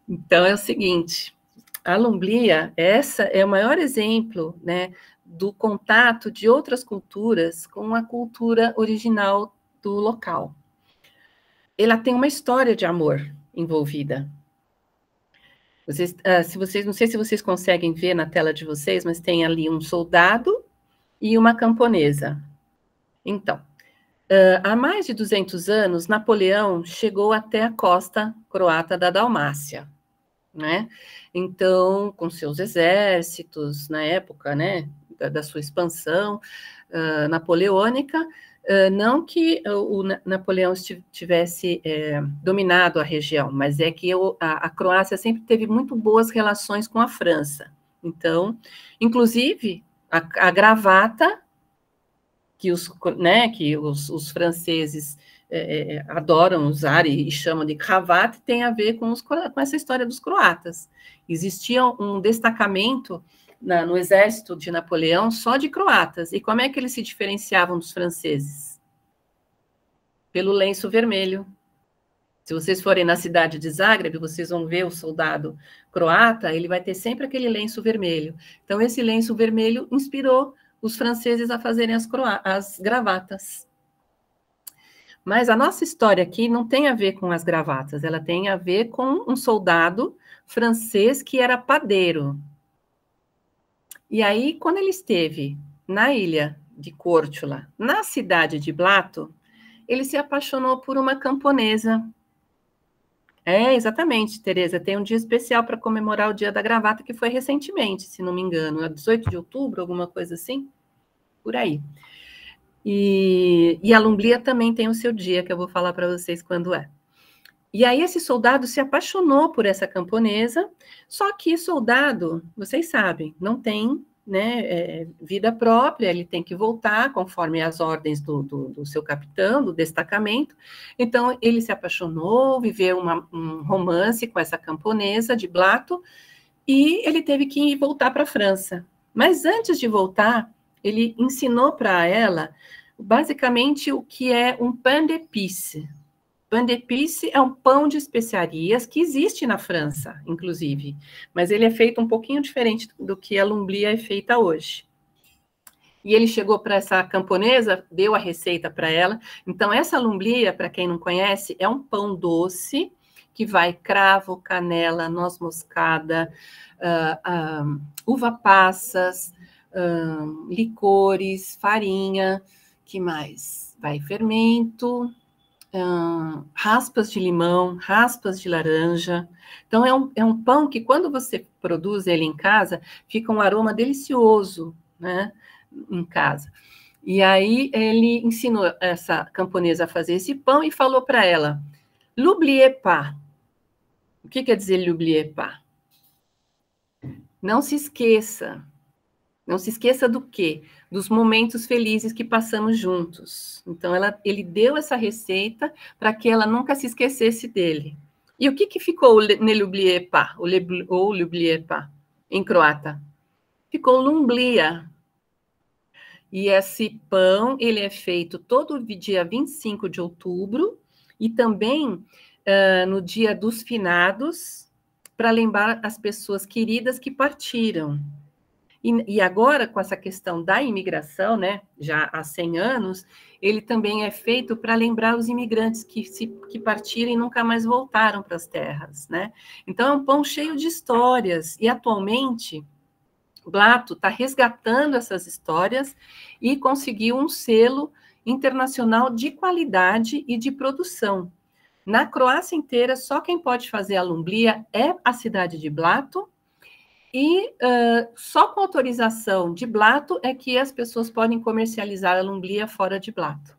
Então, é o seguinte, a lumblia, essa é o maior exemplo, né, do contato de outras culturas com a cultura original do local. Ela tem uma história de amor envolvida. Não sei se vocês conseguem ver na tela de vocês, mas tem ali um soldado e uma camponesa. Então, há mais de 200 anos, Napoleão chegou até a costa croata da Dalmácia, né? Então, com seus exércitos, na época, né, da sua expansão napoleônica, não que o Napoleão tivesse dominado a região, mas é que a Croácia sempre teve muito boas relações com a França. Então, inclusive, a gravata que os franceses adoram usar e chamam de cravate tem a ver com essa história dos croatas. Existia um destacamento no exército de Napoleão só de croatas. E como é que eles se diferenciavam dos franceses? Pelo lenço vermelho. Se vocês forem na cidade de Zagreb, vocês vão ver o soldado croata, ele vai ter sempre aquele lenço vermelho. Então, esse lenço vermelho inspirou os franceses a fazerem as gravatas. Mas a nossa história aqui não tem a ver com as gravatas, ela tem a ver com um soldado francês que era padeiro. E aí, quando ele esteve na ilha de Korčula, na cidade de Blato, ele se apaixonou por uma camponesa. Exatamente, Tereza, tem um dia especial para comemorar o dia da gravata, que foi recentemente, se não me engano, 18 de outubro, alguma coisa assim, por aí. E a lumblia também tem o seu dia, que eu vou falar para vocês quando é. E aí esse soldado se apaixonou por essa camponesa, só que soldado, vocês sabem, não tem, né, vida própria, ele tem que voltar conforme as ordens do seu capitão, do destacamento. Então ele se apaixonou, viveu um romance com essa camponesa de Blato, e ele teve que voltar para a França. Mas antes de voltar, ele ensinou para ela, basicamente, o que é um pain d'épices. Pain d'épices é um pão de especiarias que existe na França, inclusive, mas ele é feito um pouquinho diferente do que a lumblia é feita hoje. E ele chegou para essa camponesa, deu a receita para ela. Então, essa lumblia, para quem não conhece, é um pão doce que vai cravo, canela, noz moscada, uva passas, licores, farinha, que mais? Vai fermento, raspas de limão, raspas de laranja. Então, é um pão que, quando você produz ele em casa, fica um aroma delicioso, né, em casa. E aí, ele ensinou essa camponesa a fazer esse pão e falou para ela, n'oubliez pas. O que quer dizer n'oubliez pas? Não se esqueça. Não se esqueça do quê? Dos momentos felizes que passamos juntos. Então, ele deu essa receita para que ela nunca se esquecesse dele. E o que ficou n'oubliez pas, ou n'oubliez pas, em croata? Ficou lumblia. E esse pão, ele é feito todo dia 25 de outubro e também no dia dos finados, para lembrar as pessoas queridas que partiram. E agora, com essa questão da imigração, né, já há 100 anos, ele também é feito para lembrar os imigrantes que partiram e nunca mais voltaram para as terras, né? Então, é um pão cheio de histórias. E, atualmente, Blato está resgatando essas histórias e conseguiu um selo internacional de qualidade e de produção. Na Croácia inteira, só quem pode fazer a lumblia é a cidade de Blato, e só com autorização de Blato é que as pessoas podem comercializar a lumblia fora de Blato.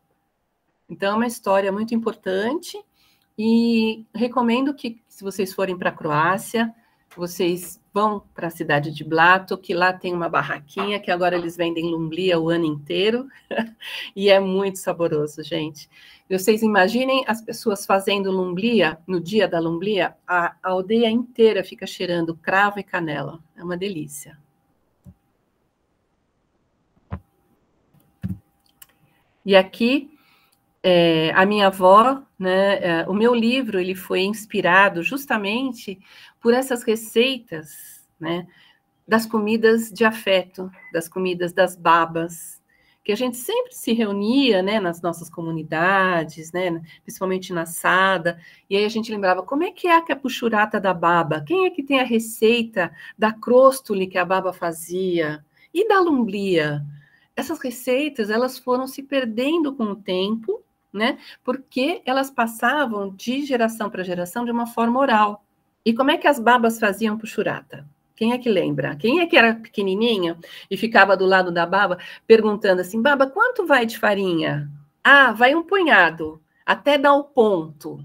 Então, é uma história muito importante e recomendo que, se vocês forem para a Croácia, vocês vão para a cidade de Blato, que lá tem uma barraquinha, que agora eles vendem lumblia o ano inteiro, e é muito saboroso, gente. Vocês imaginem as pessoas fazendo lumblia, no dia da lumblia, a aldeia inteira fica cheirando cravo e canela. É uma delícia. E aqui, a minha avó, né, o meu livro, ele foi inspirado justamente por essas receitas, né, das comidas de afeto, das comidas das babas, que a gente sempre se reunia, né, nas nossas comunidades, né, principalmente na assada, e aí a gente lembrava, como é que é a capuchurata da baba? Quem é que tem a receita da crostoli que a baba fazia? E da lumblia? Essas receitas, elas foram se perdendo com o tempo, né, porque elas passavam de geração para geração de uma forma oral. E como é que as babas faziam puchurata? Quem é que lembra? Quem é que era pequenininha e ficava do lado da baba perguntando assim, baba, quanto vai de farinha? Ah, vai um punhado, até dar o ponto.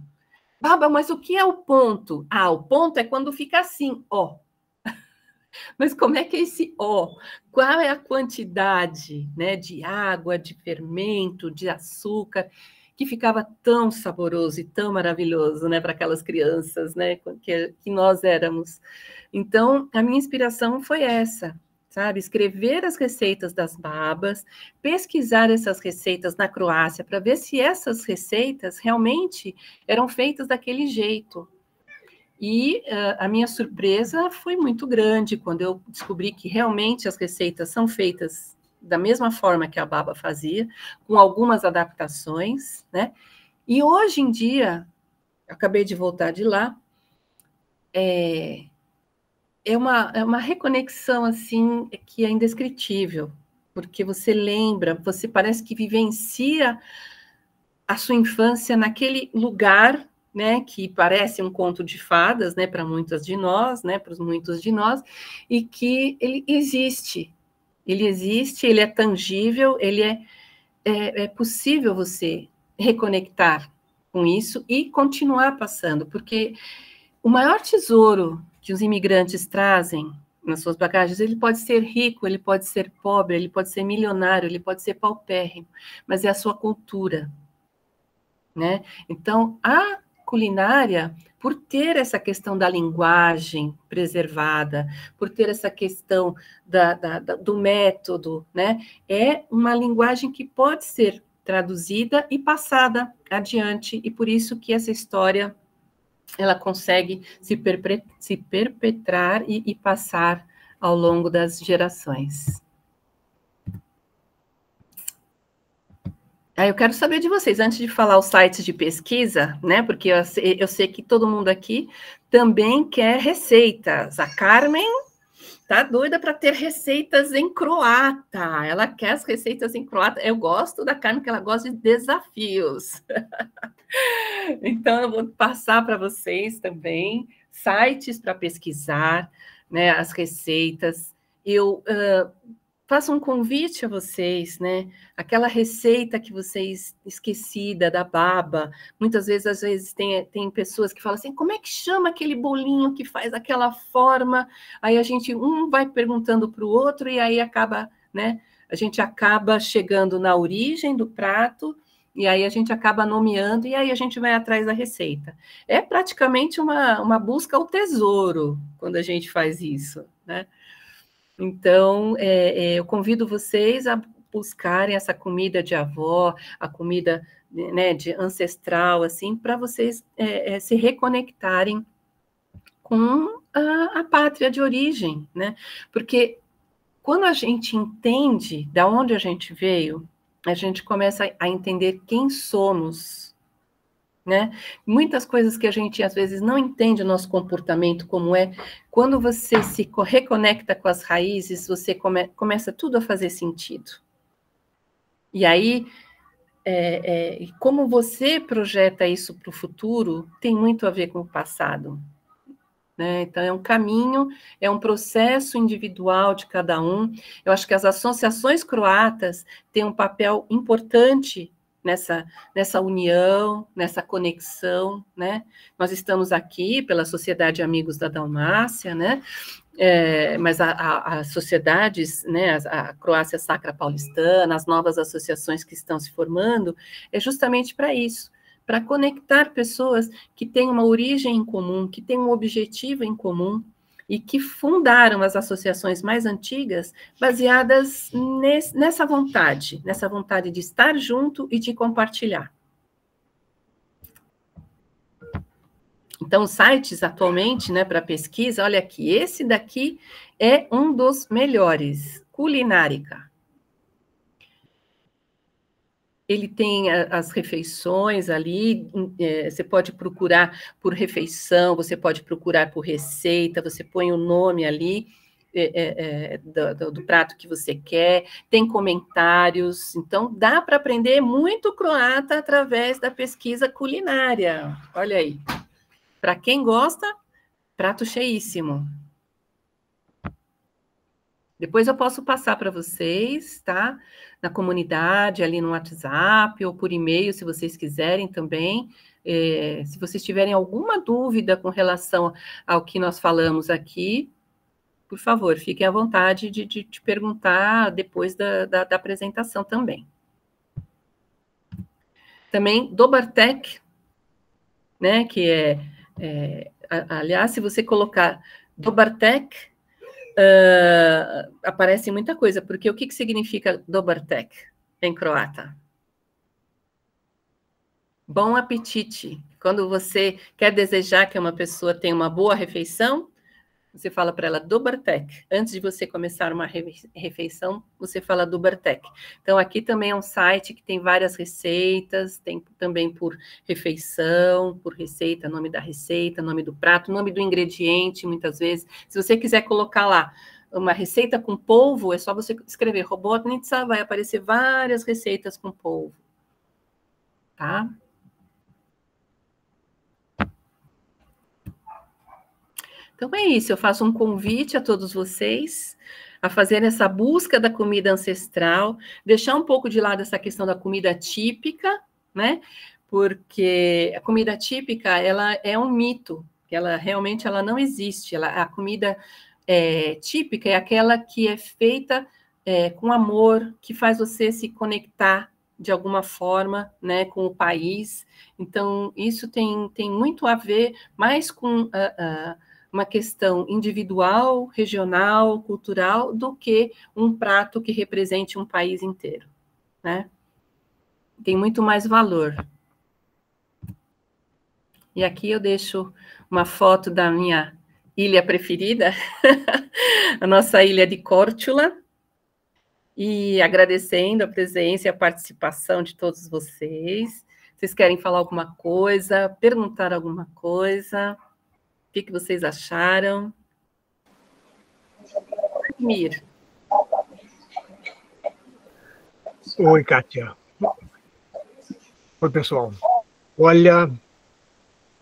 Baba, mas o que é o ponto? Ah, o ponto é quando fica assim, ó. Mas como é que é esse ó? Qual é a quantidade, né, de água, de fermento, de açúcar, que ficava tão saboroso e tão maravilhoso, né, para aquelas crianças, né, que nós éramos. Então, a minha inspiração foi essa, sabe? Escrever as receitas das babas, pesquisar essas receitas na Croácia, para ver se essas receitas realmente eram feitas daquele jeito. E a minha surpresa foi muito grande quando eu descobri que realmente as receitas são feitas da mesma forma que a baba fazia, com algumas adaptações, né? E hoje em dia, eu acabei de voltar de lá, é uma reconexão, assim, que é indescritível, porque você lembra, você parece que vivencia a sua infância naquele lugar, né, que parece um conto de fadas, né, para muitas de nós, né, para muitos de nós, e que ele existe, ele é tangível, é possível você reconectar com isso e continuar passando, porque o maior tesouro que os imigrantes trazem nas suas bagagens, ele pode ser rico, ele pode ser pobre, ele pode ser milionário, ele pode ser paupérrimo, mas é a sua cultura, né? Então, a culinária, por ter essa questão da linguagem preservada, por ter essa questão do método, né? É uma linguagem que pode ser traduzida e passada adiante, e por isso que essa história ela consegue se perpetrar e passar ao longo das gerações. Eu quero saber de vocês, antes de falar os sites de pesquisa, né? Porque eu sei que todo mundo aqui também quer receitas. A Carmen tá doida para ter receitas em croata. Ela quer as receitas em croata. Eu gosto da Carmen, que ela gosta de desafios. Então, eu vou passar para vocês também sites para pesquisar, né, as receitas. Eu faço um convite a vocês, né? Aquela receita que vocês esquecida da baba. Muitas vezes, às vezes, tem pessoas que falam assim, como é que chama aquele bolinho que faz aquela forma? Aí a gente, vai perguntando para o outro, e aí acaba, né? A gente acaba chegando na origem do prato, e aí a gente acaba nomeando, e aí a gente vai atrás da receita. É praticamente uma busca ao tesouro, quando a gente faz isso, né? Então, eu convido vocês a buscarem essa comida de avó, a comida, né, de ancestral, assim, para vocês se reconectarem com a pátria de origem, né? Porque quando a gente entende de onde a gente veio, a gente começa a entender quem somos, né? Muitas coisas que a gente, às vezes, não entende o nosso comportamento, como é, quando você se reconecta com as raízes, você começa tudo a fazer sentido. E aí, como você projeta isso para o futuro, tem muito a ver com o passado. Né? Então, é um caminho, é um processo individual de cada um. Eu acho que as associações croatas têm um papel importante nessa união, nessa conexão, né? Nós estamos aqui pela Sociedade Amigos da Dalmácia, né? Mas as sociedades, né, a Croácia Sacra Paulistana, as novas associações que estão se formando, é justamente para isso, para conectar pessoas que têm uma origem em comum, que têm um objetivo em comum, e que fundaram as associações mais antigas baseadas nessa vontade de estar junto e de compartilhar. Então, os sites atualmente, né, para pesquisa, olha aqui, esse daqui é um dos melhores, Culinárica. Ele tem as refeições ali, você pode procurar por refeição, você pode procurar por receita, você põe o nome ali do prato que você quer, tem comentários, então dá para aprender muito croata através da pesquisa culinária. Olha aí, para quem gosta, prato cheíssimo. Depois eu posso passar para vocês, tá? Na comunidade, ali no WhatsApp, ou por e-mail, se vocês quiserem também. Se vocês tiverem alguma dúvida com relação ao que nós falamos aqui, por favor, fiquem à vontade de perguntar depois da apresentação também. Também Dobartek, né? Que aliás, se você colocar Dobartek, aparece muita coisa, porque o que significa Dobartek em croata? Bom apetite. Quando você quer desejar que uma pessoa tenha uma boa refeição, você fala para ela Dobartek. Antes de você começar uma refeição, você fala Dobartek. Então, aqui também é um site que tem várias receitas, tem também por refeição, por receita, nome da receita, nome do prato, nome do ingrediente, muitas vezes. Se você quiser colocar lá uma receita com polvo, é só você escrever Robotnica, vai aparecer várias receitas com polvo. Tá? Então, é isso, eu faço um convite a todos vocês a fazer essa busca da comida ancestral, deixar um pouco de lado essa questão da comida típica, né? Porque a comida típica, ela é um mito, ela realmente não existe. A comida típica é aquela que é feita com amor, que faz você se conectar de alguma forma, né, com o país. Então, isso tem muito a ver mais com uma questão individual, regional, cultural, do que um prato que represente um país inteiro, né? Tem muito mais valor. E aqui eu deixo uma foto da minha ilha preferida, a nossa ilha de Korčula, e agradecendo a presença e a participação de todos vocês. Vocês querem falar alguma coisa, perguntar alguma coisa? O que vocês acharam? Vladimir. Oi, Kátia. Oi, pessoal. Olha,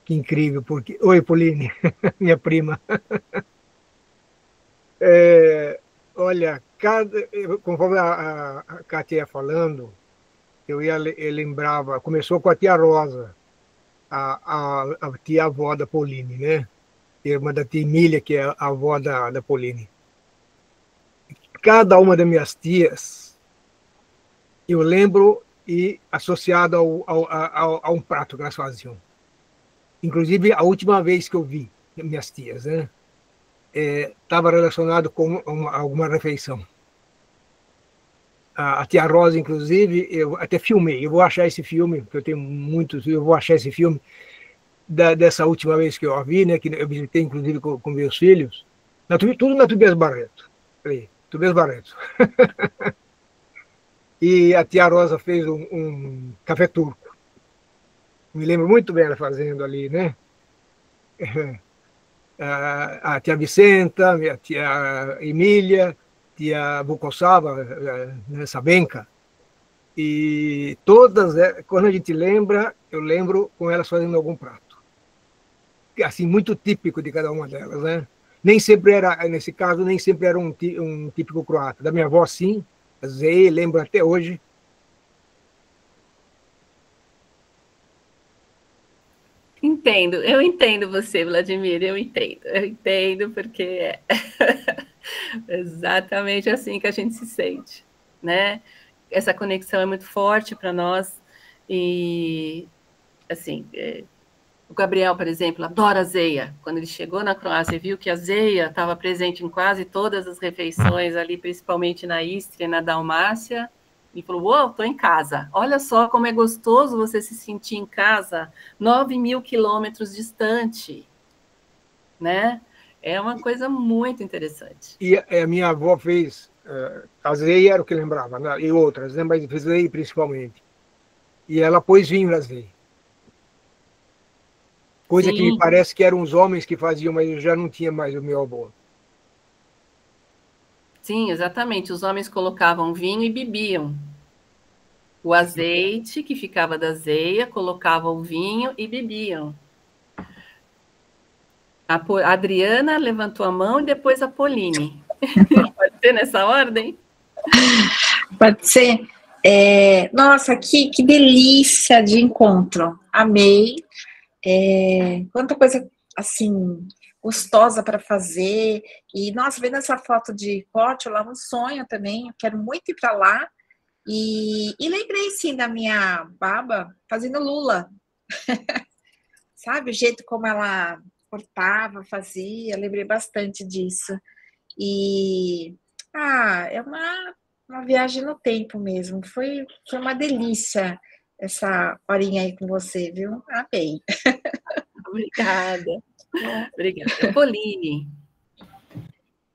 que incrível, porque... Oi, Pauline, minha prima. Olha, conforme a Kátia ia falando, eu lembrava, começou com a tia Rosa, a tia-avó da Pauline, né? Irmã da tia Emília, que é a avó da Pauline. Cada uma das minhas tias, eu lembro e associado a um prato que elas faziam. Inclusive, a última vez que eu vi minhas tias, né? Estava relacionado com alguma refeição. A tia Rosa, inclusive, eu até filmei. Eu vou achar esse filme, porque eu tenho muitos, eu vou achar esse filme dessa última vez que eu a vi, né? Que eu visitei, inclusive, com meus filhos. Tudo na Tobias Barreto. Falei, Tobias Barreto. E a tia Rosa fez um café turco. Me lembro muito bem ela fazendo ali, né? A tia Vicenta, a tia Emília, tia Bucossava, né, Sabenca. E todas, quando a gente lembra, eu lembro com elas fazendo algum prato. Assim, muito típico de cada uma delas, né? Nem sempre era, nesse caso, nem sempre era um típico croata. Da minha avó, sim, Zé, lembro até hoje. Entendo, eu entendo você, Vladimir, eu entendo porque é exatamente assim que a gente se sente, né? Essa conexão é muito forte para nós e, assim, o Gabriel, por exemplo, adora a zeia. Quando ele chegou na Croácia e viu que a zeia estava presente em quase todas as refeições ali, principalmente na Istria e na Dalmácia, e falou, uou, estou em casa. Olha só como é gostoso você se sentir em casa 9.000 quilômetros distante, né? É uma coisa muito interessante. E a minha avó fez, a zeia era o que lembrava, né? E outras, né? Mas fez zeia principalmente. E ela pôs vinho na zeia. Coisa que me parece que eram os homens que faziam, mas eu já não tinha mais o meu avô. Sim, exatamente. Os homens colocavam vinho e bebiam. O azeite que ficava da zeia, colocavam o vinho e bebiam. A Adriana levantou a mão e depois a Pauline. Pode ser nessa ordem? Pode ser. Nossa, que delícia de encontro. Amei. Quanta coisa, assim, gostosa para fazer. E, nossa, vendo essa foto de Córtula, um sonho também. Eu quero muito ir para lá. E lembrei, sim, da minha baba fazendo lula. Sabe, o jeito como ela cortava, fazia, lembrei bastante disso. E, é uma viagem no tempo mesmo. Foi uma delícia essa horinha aí com você, viu? Amei. Obrigada. Obrigada. Pauline.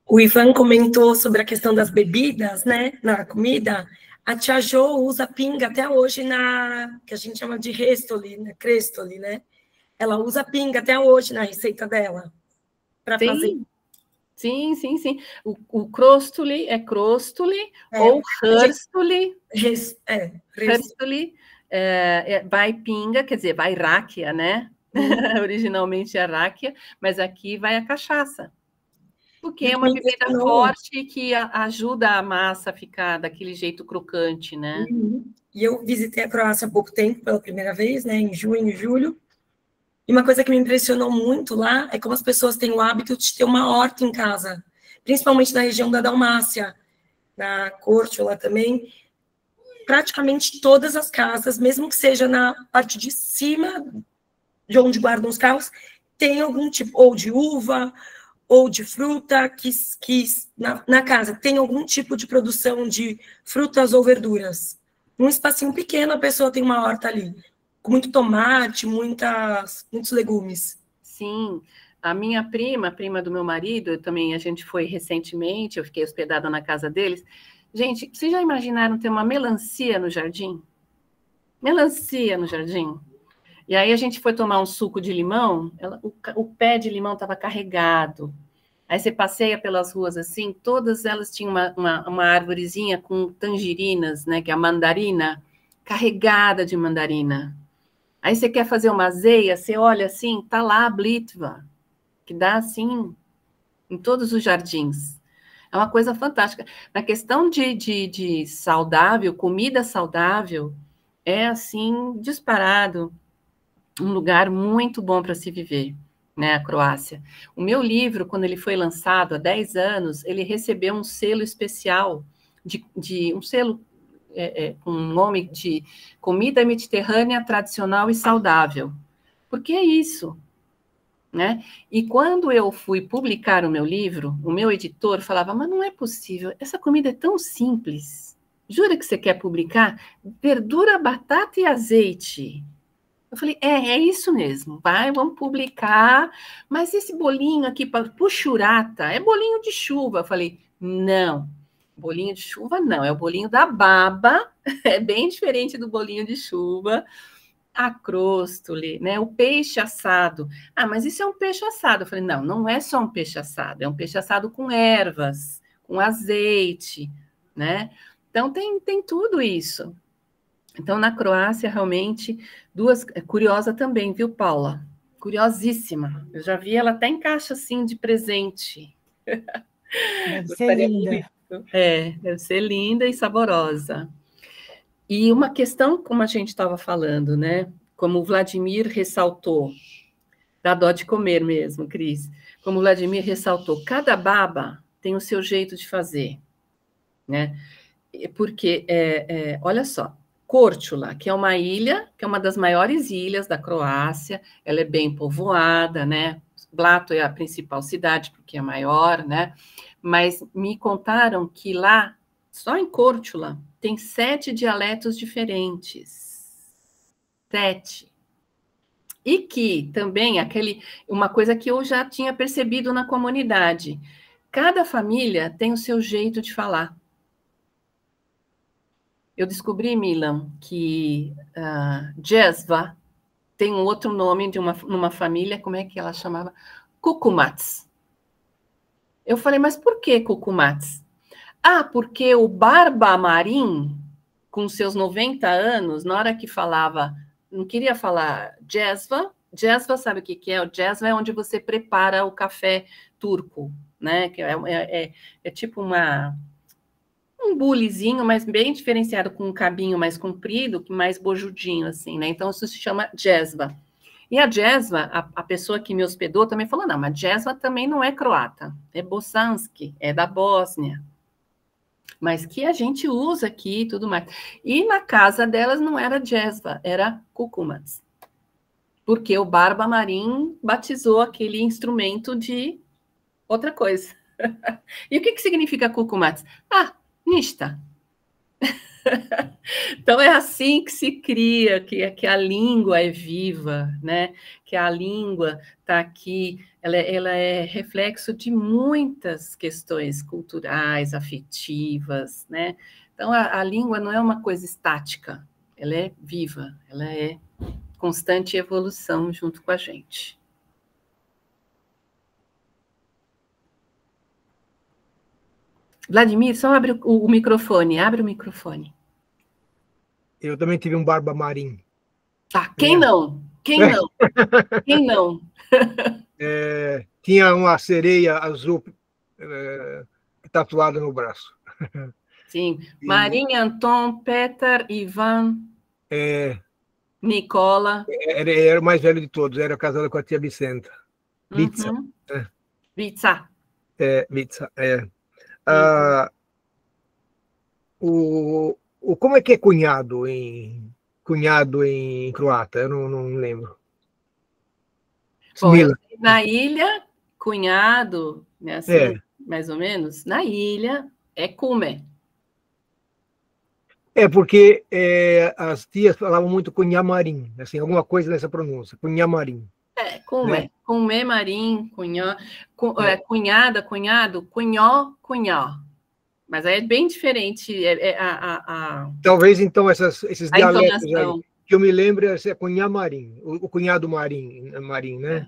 O Ivan comentou sobre a questão das bebidas, né, na comida. A tia Jo usa pinga até hoje que a gente chama de restoli, né, crestoli, né? Ela usa pinga até hoje na receita dela para fazer. Sim. O crostoli é crostoli ou hörstoli. Hörstoli vai pinga, quer dizer, vai ráquia, né? Originalmente é ráquia, mas aqui vai a cachaça. Porque é uma bebida forte que ajuda a massa a ficar daquele jeito crocante, né? E eu visitei a Croácia há pouco tempo, pela primeira vez, né? Em junho e julho. E uma coisa que me impressionou muito lá é como as pessoas têm o hábito de ter uma horta em casa, principalmente na região da Dalmácia, na Córtula também. Praticamente todas as casas, mesmo que seja na parte de cima de onde guardam os carros, tem algum tipo, ou de uva, ou de fruta, que na casa tem algum tipo de produção de frutas ou verduras. Num espacinho pequeno, a pessoa tem uma horta ali, com muito tomate, muitos legumes. Sim, a minha prima do meu marido, a gente foi recentemente, eu fiquei hospedada na casa deles. Gente, vocês já imaginaram ter uma melancia no jardim? Melancia no jardim? E aí a gente foi tomar um suco de limão, o pé de limão estava carregado. Aí você passeia pelas ruas assim, todas elas tinham uma arvorezinha com tangerinas, né, que é a mandarina, carregada de mandarina. Aí você quer fazer uma zeia, você olha assim, tá lá a blitva, que dá assim em todos os jardins. É uma coisa fantástica. Na questão de saudável, comida saudável, é assim, disparado, um lugar muito bom para se viver, né, a Croácia. O meu livro, quando ele foi lançado há 10 anos, ele recebeu um selo especial, um selo com o nome de Comida Mediterrânea Tradicional e Saudável. Porque é isso, né? E quando eu fui publicar o meu livro, o meu editor falava, mas não é possível, essa comida é tão simples. Jura que você quer publicar? Verdura, batata e azeite. Eu falei, é isso mesmo, vamos publicar, mas esse bolinho aqui, puxurata, é bolinho de chuva. Eu falei, não, bolinho de chuva não, é o bolinho da baba, é bem diferente do bolinho de chuva, a crostoli, né, o peixe assado. Ah, mas isso é um peixe assado. Eu falei, não, não é só um peixe assado, é um peixe assado com ervas, com azeite, né? Então tem tudo isso. Então, na Croácia, realmente, curiosa também, viu, Paula? Curiosíssima. Eu já vi ela até em caixa, assim, de presente. Deve ser linda. Deve ser linda e saborosa. E uma questão, como a gente estava falando, né? Como o Vladimir ressaltou, dá dó de comer mesmo, Cris. Como o Vladimir ressaltou, cada baba tem o seu jeito de fazer, né? Porque, olha só, Korčula, que é uma ilha, que é uma das maiores ilhas da Croácia, ela é bem povoada, né? Blato é a principal cidade, porque é maior, né? Mas me contaram que lá, só em Korčula, tem 7 dialetos diferentes. 7. E que também, uma coisa que eu já tinha percebido na comunidade, cada família tem o seu jeito de falar. Eu descobri, Milan, que Jezva tem um outro nome numa família, como é que ela chamava? Cucumats. Eu falei, mas por que Cucumats? Ah, porque o Barba Marim, com seus 90 anos, na hora que falava, não queria falar Jezva, sabe o que é? O Jezva é onde você prepara o café turco, né? Que é tipo um bulizinho, mas bem diferenciado, com um cabinho mais comprido, mais bojudinho, assim, né? Então, isso se chama Jezva. E a Jezva, a pessoa que me hospedou também falou, não, mas Jezva também não é croata, é bosanski, é da Bósnia. Mas que a gente usa aqui e tudo mais. E na casa delas não era Jezva, era Cucumats. Porque o Barba Marim batizou aquele instrumento de outra coisa. E o que significa Cucumats? Ah, Nista. Então é assim que se cria, que a língua é viva, né? Que a língua está aqui, ela é reflexo de muitas questões culturais, afetivas, né? Então a língua não é uma coisa estática, ela é viva, ela é constante evolução junto com a gente. Vladimir, só abre o microfone, abre o microfone. Eu também tive um Barba Marim. Ah, quem não? Quem não? Quem não? Tinha uma sereia azul tatuada no braço. Sim. Marim, Anton, Petar, Ivan, Nicola. Era o mais velho de todos, era casado com a tia Vicenta. Vitsa. Uhum. Vitsa. Vitsa, como é que é cunhado em croata? Eu não lembro. Bom, na ilha, cunhado, né, assim, mais ou menos, na ilha é kume. Porque as tias falavam muito cunhamarim, assim, alguma coisa nessa pronúncia, cunhamarim. Kume, né? Kume, marim, cunhada, cunhado, cunhó, cunhó. Mas aí é bem diferente. Talvez, então, esses dialetos aí, que eu me lembro, é cunhamarim, o cunhado marim, né?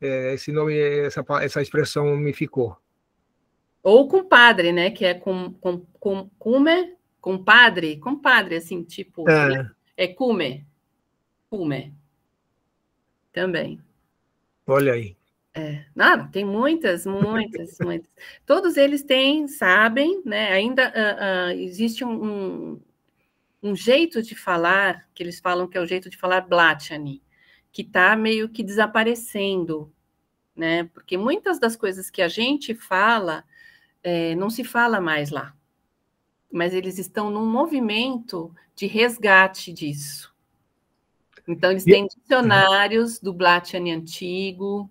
esse nome, essa expressão me ficou. Ou compadre, né? Que é compadre, assim, tipo, né? É cume também. Olha aí. Nada, tem muitas. Todos eles sabem, né? Ainda existe um jeito de falar, que eles falam que é o jeito de falar Blatchani, que está meio que desaparecendo, né? Porque muitas das coisas que a gente fala, não se fala mais lá. Mas eles estão num movimento de resgate disso. Então, eles têm dicionários do Blatchani antigo,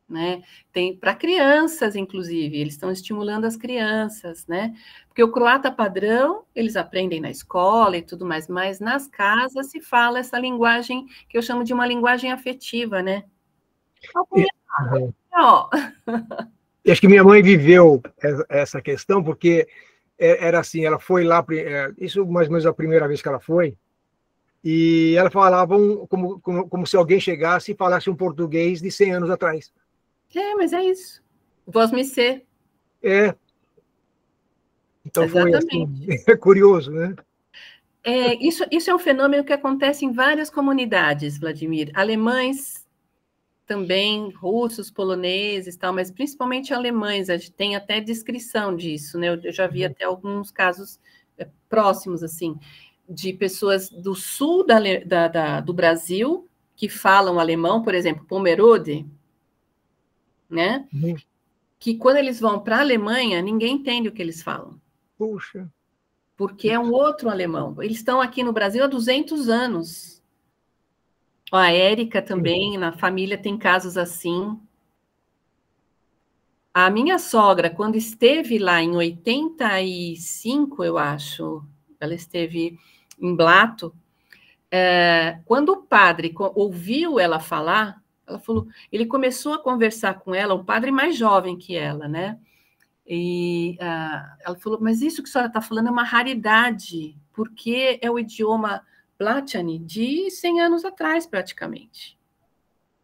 né? Tem para crianças, inclusive, eles estão estimulando as crianças, né? Porque o croata padrão, eles aprendem na escola e tudo mais, mas nas casas se fala essa linguagem que eu chamo de uma linguagem afetiva, né? Acho que minha mãe viveu essa questão, porque era assim, ela foi lá, isso mais ou menos a primeira vez que ela foi, e ela falava como se alguém chegasse e falasse um português de 100 anos atrás. Mas é isso. Voz me ser. Então foi assim, curioso, né? Isso é um fenômeno que acontece em várias comunidades, Vladimir. Alemães também, russos, poloneses, tal, mas principalmente alemães. A gente tem até descrição disso, né? Eu já vi até alguns casos próximos, assim, de pessoas do sul do Brasil que falam alemão, por exemplo, Pomerode, né? Que quando eles vão para a Alemanha, ninguém entende o que eles falam. Puxa. Porque é um outro alemão. Eles estão aqui no Brasil há 200 anos. A Érica também, na família, tem casos assim. A minha sogra, quando esteve lá em 85, eu acho, ela esteve em Blato, quando o padre ouviu ela falar, ela falou, ele começou a conversar com ela, um padre mais jovem que ela, né? E ela falou, mas isso que a senhora está falando é uma raridade, porque é o idioma Blatchani de 100 anos atrás, praticamente.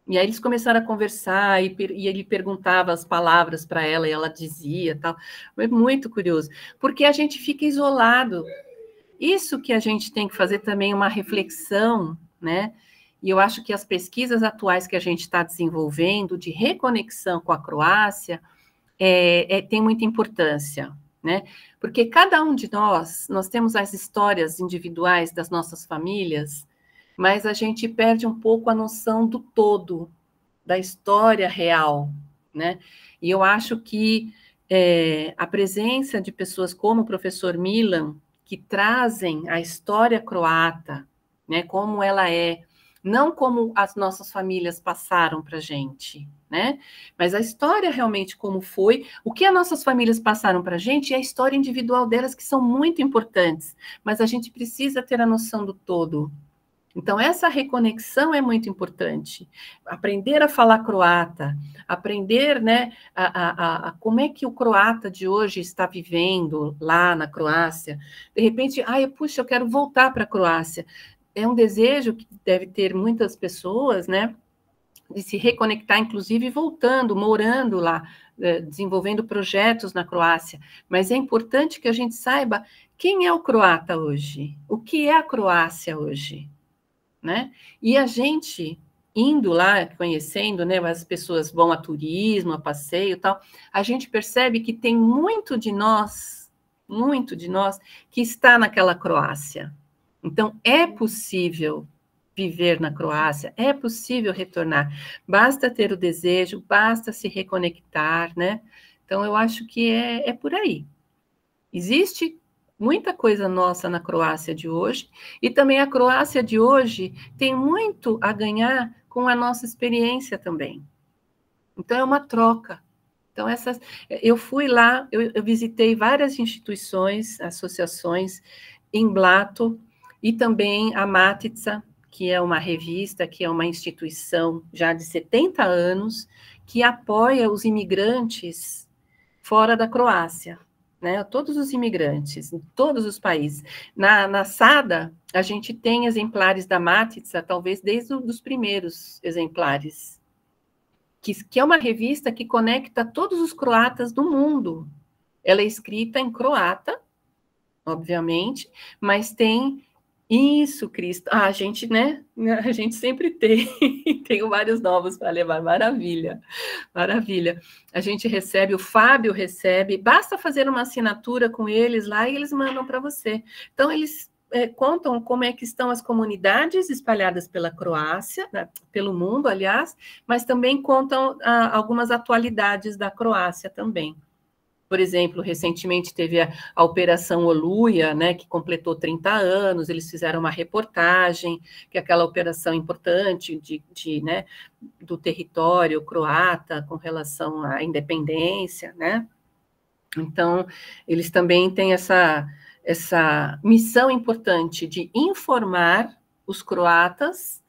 E aí eles começaram a conversar, e ele perguntava as palavras para ela, e ela dizia, tal. Foi muito curioso, porque a gente fica isolado. Isso que a gente tem que fazer também uma reflexão, né? E eu acho que as pesquisas atuais que a gente está desenvolvendo de reconexão com a Croácia tem muita importância, né? Porque cada um de nós temos as histórias individuais das nossas famílias, mas a gente perde um pouco a noção do todo, da história real, né? E eu acho que a presença de pessoas como o professor Milan, que trazem a história croata, né, como ela é, não como as nossas famílias passaram para a gente, né? Mas a história realmente como foi, o que as nossas famílias passaram para a gente é a história individual delas, que são muito importantes, mas a gente precisa ter a noção do todo. Então, essa reconexão é muito importante. Aprender a falar croata, aprender, né, como é que o croata de hoje está vivendo lá na Croácia. De repente, puxa, eu quero voltar para a Croácia. É um desejo que deve ter muitas pessoas, né, de se reconectar, inclusive voltando, morando lá, desenvolvendo projetos na Croácia. Mas é importante que a gente saiba quem é o croata hoje, o que é a Croácia hoje, né? E a gente indo lá, conhecendo, né, as pessoas vão a turismo, a passeio e tal, a gente percebe que tem muito de nós que está naquela Croácia. Então, é possível viver na Croácia, é possível retornar, basta ter o desejo, basta se reconectar, né? Então, eu acho que é por aí. Existe muita coisa nossa na Croácia de hoje, e também a Croácia de hoje tem muito a ganhar com a nossa experiência também. Então, é uma troca. Então, eu fui lá, eu visitei várias instituições, associações em Blato, e também a Matica, que é uma revista, que é uma instituição já de 70 anos, que apoia os imigrantes fora da Croácia, né? Todos os imigrantes, em todos os países. Na SADA, a gente tem exemplares da Matica, talvez desde os primeiros exemplares. que é uma revista que conecta todos os croatas do mundo. Ela é escrita em croata, obviamente, mas tem isso, Cristo. A gente, né? A gente sempre tem. Tenho vários novos para levar. Maravilha, maravilha. A gente recebe, o Fábio recebe, basta fazer uma assinatura com eles lá e eles mandam para você. Então, eles contam como é que estão as comunidades espalhadas pela Croácia, né, pelo mundo, aliás, mas também contam algumas atualidades da Croácia também. Por exemplo, recentemente teve a Operação Oluja, né, que completou 30 anos, eles fizeram uma reportagem, que é aquela operação importante né, do território croata com relação à independência, né? Então, eles também têm essa missão importante de informar os croatas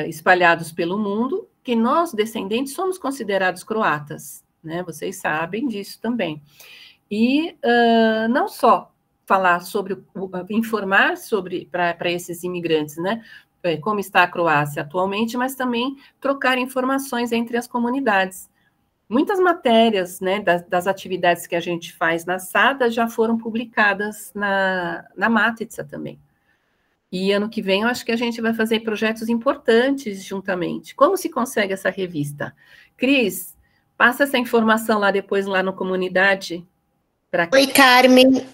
espalhados pelo mundo, que nós, descendentes, somos considerados croatas, né? Vocês sabem disso também. E não só falar sobre, informar sobre para esses imigrantes, né? Como está a Croácia atualmente, mas também trocar informações entre as comunidades. Muitas matérias, né, das atividades que a gente faz na SADA já foram publicadas na Matica também. E ano que vem eu acho que a gente vai fazer projetos importantes juntamente. Como se consegue essa revista? Cris, passa essa informação lá depois, lá no comunidade. Oi, Carmen.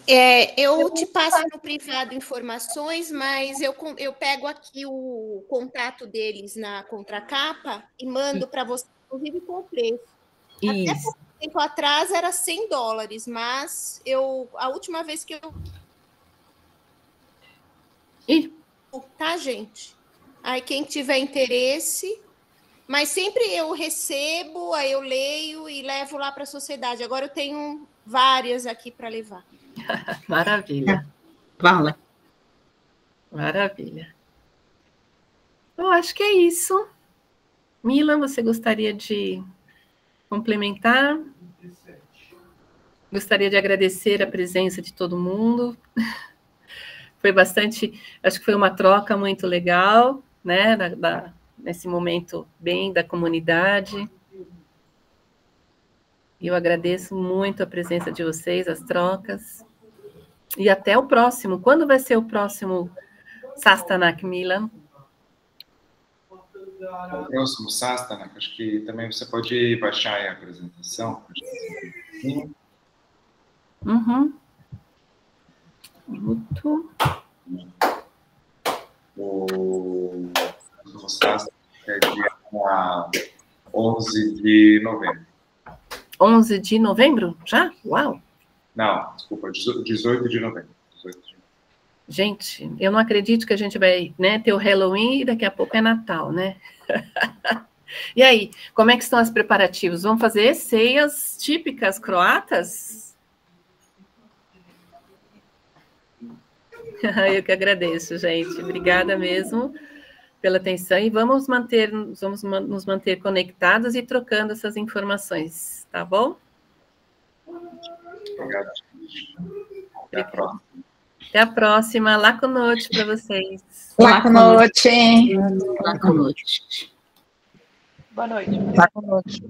Eu te passo no privado informações, mas eu pego aqui o contato deles na contracapa e mando para você, inclusive com o preço. Isso. Até pouco tempo atrás era $100, mas a última vez que eu... Tá, gente? Aí quem tiver interesse... Mas sempre eu recebo, aí eu leio e levo lá para a sociedade. Agora eu tenho várias aqui para levar. Maravilha. Fala. Maravilha. Eu acho que é isso. Milan, você gostaria de complementar? Gostaria de agradecer a presença de todo mundo. Foi bastante, acho que foi uma troca muito legal, né, nesse momento bem da comunidade. E eu agradeço muito a presença de vocês, as trocas. E até o próximo. Quando vai ser o próximo Sastanak, Milan? O próximo Sastanak, acho que também você pode baixar aí a apresentação. Uhum. Muito. O Sastanak é dia 11 de novembro. 11 de novembro? Já? Uau! Não, desculpa, 18 de novembro. 18 de novembro. Gente, eu não acredito que a gente vai, né, ter o Halloween e daqui a pouco é Natal, né? E aí, como é que estão os preparativos? Vão fazer ceias típicas croatas? Eu que agradeço, gente. Obrigada mesmo pela atenção e vamos nos manter conectados e trocando essas informações, tá bom? Obrigado. Até a próxima. Até a próxima. Laco noite para vocês. Laco noite. Laco noite. Boa noite. Laco noite.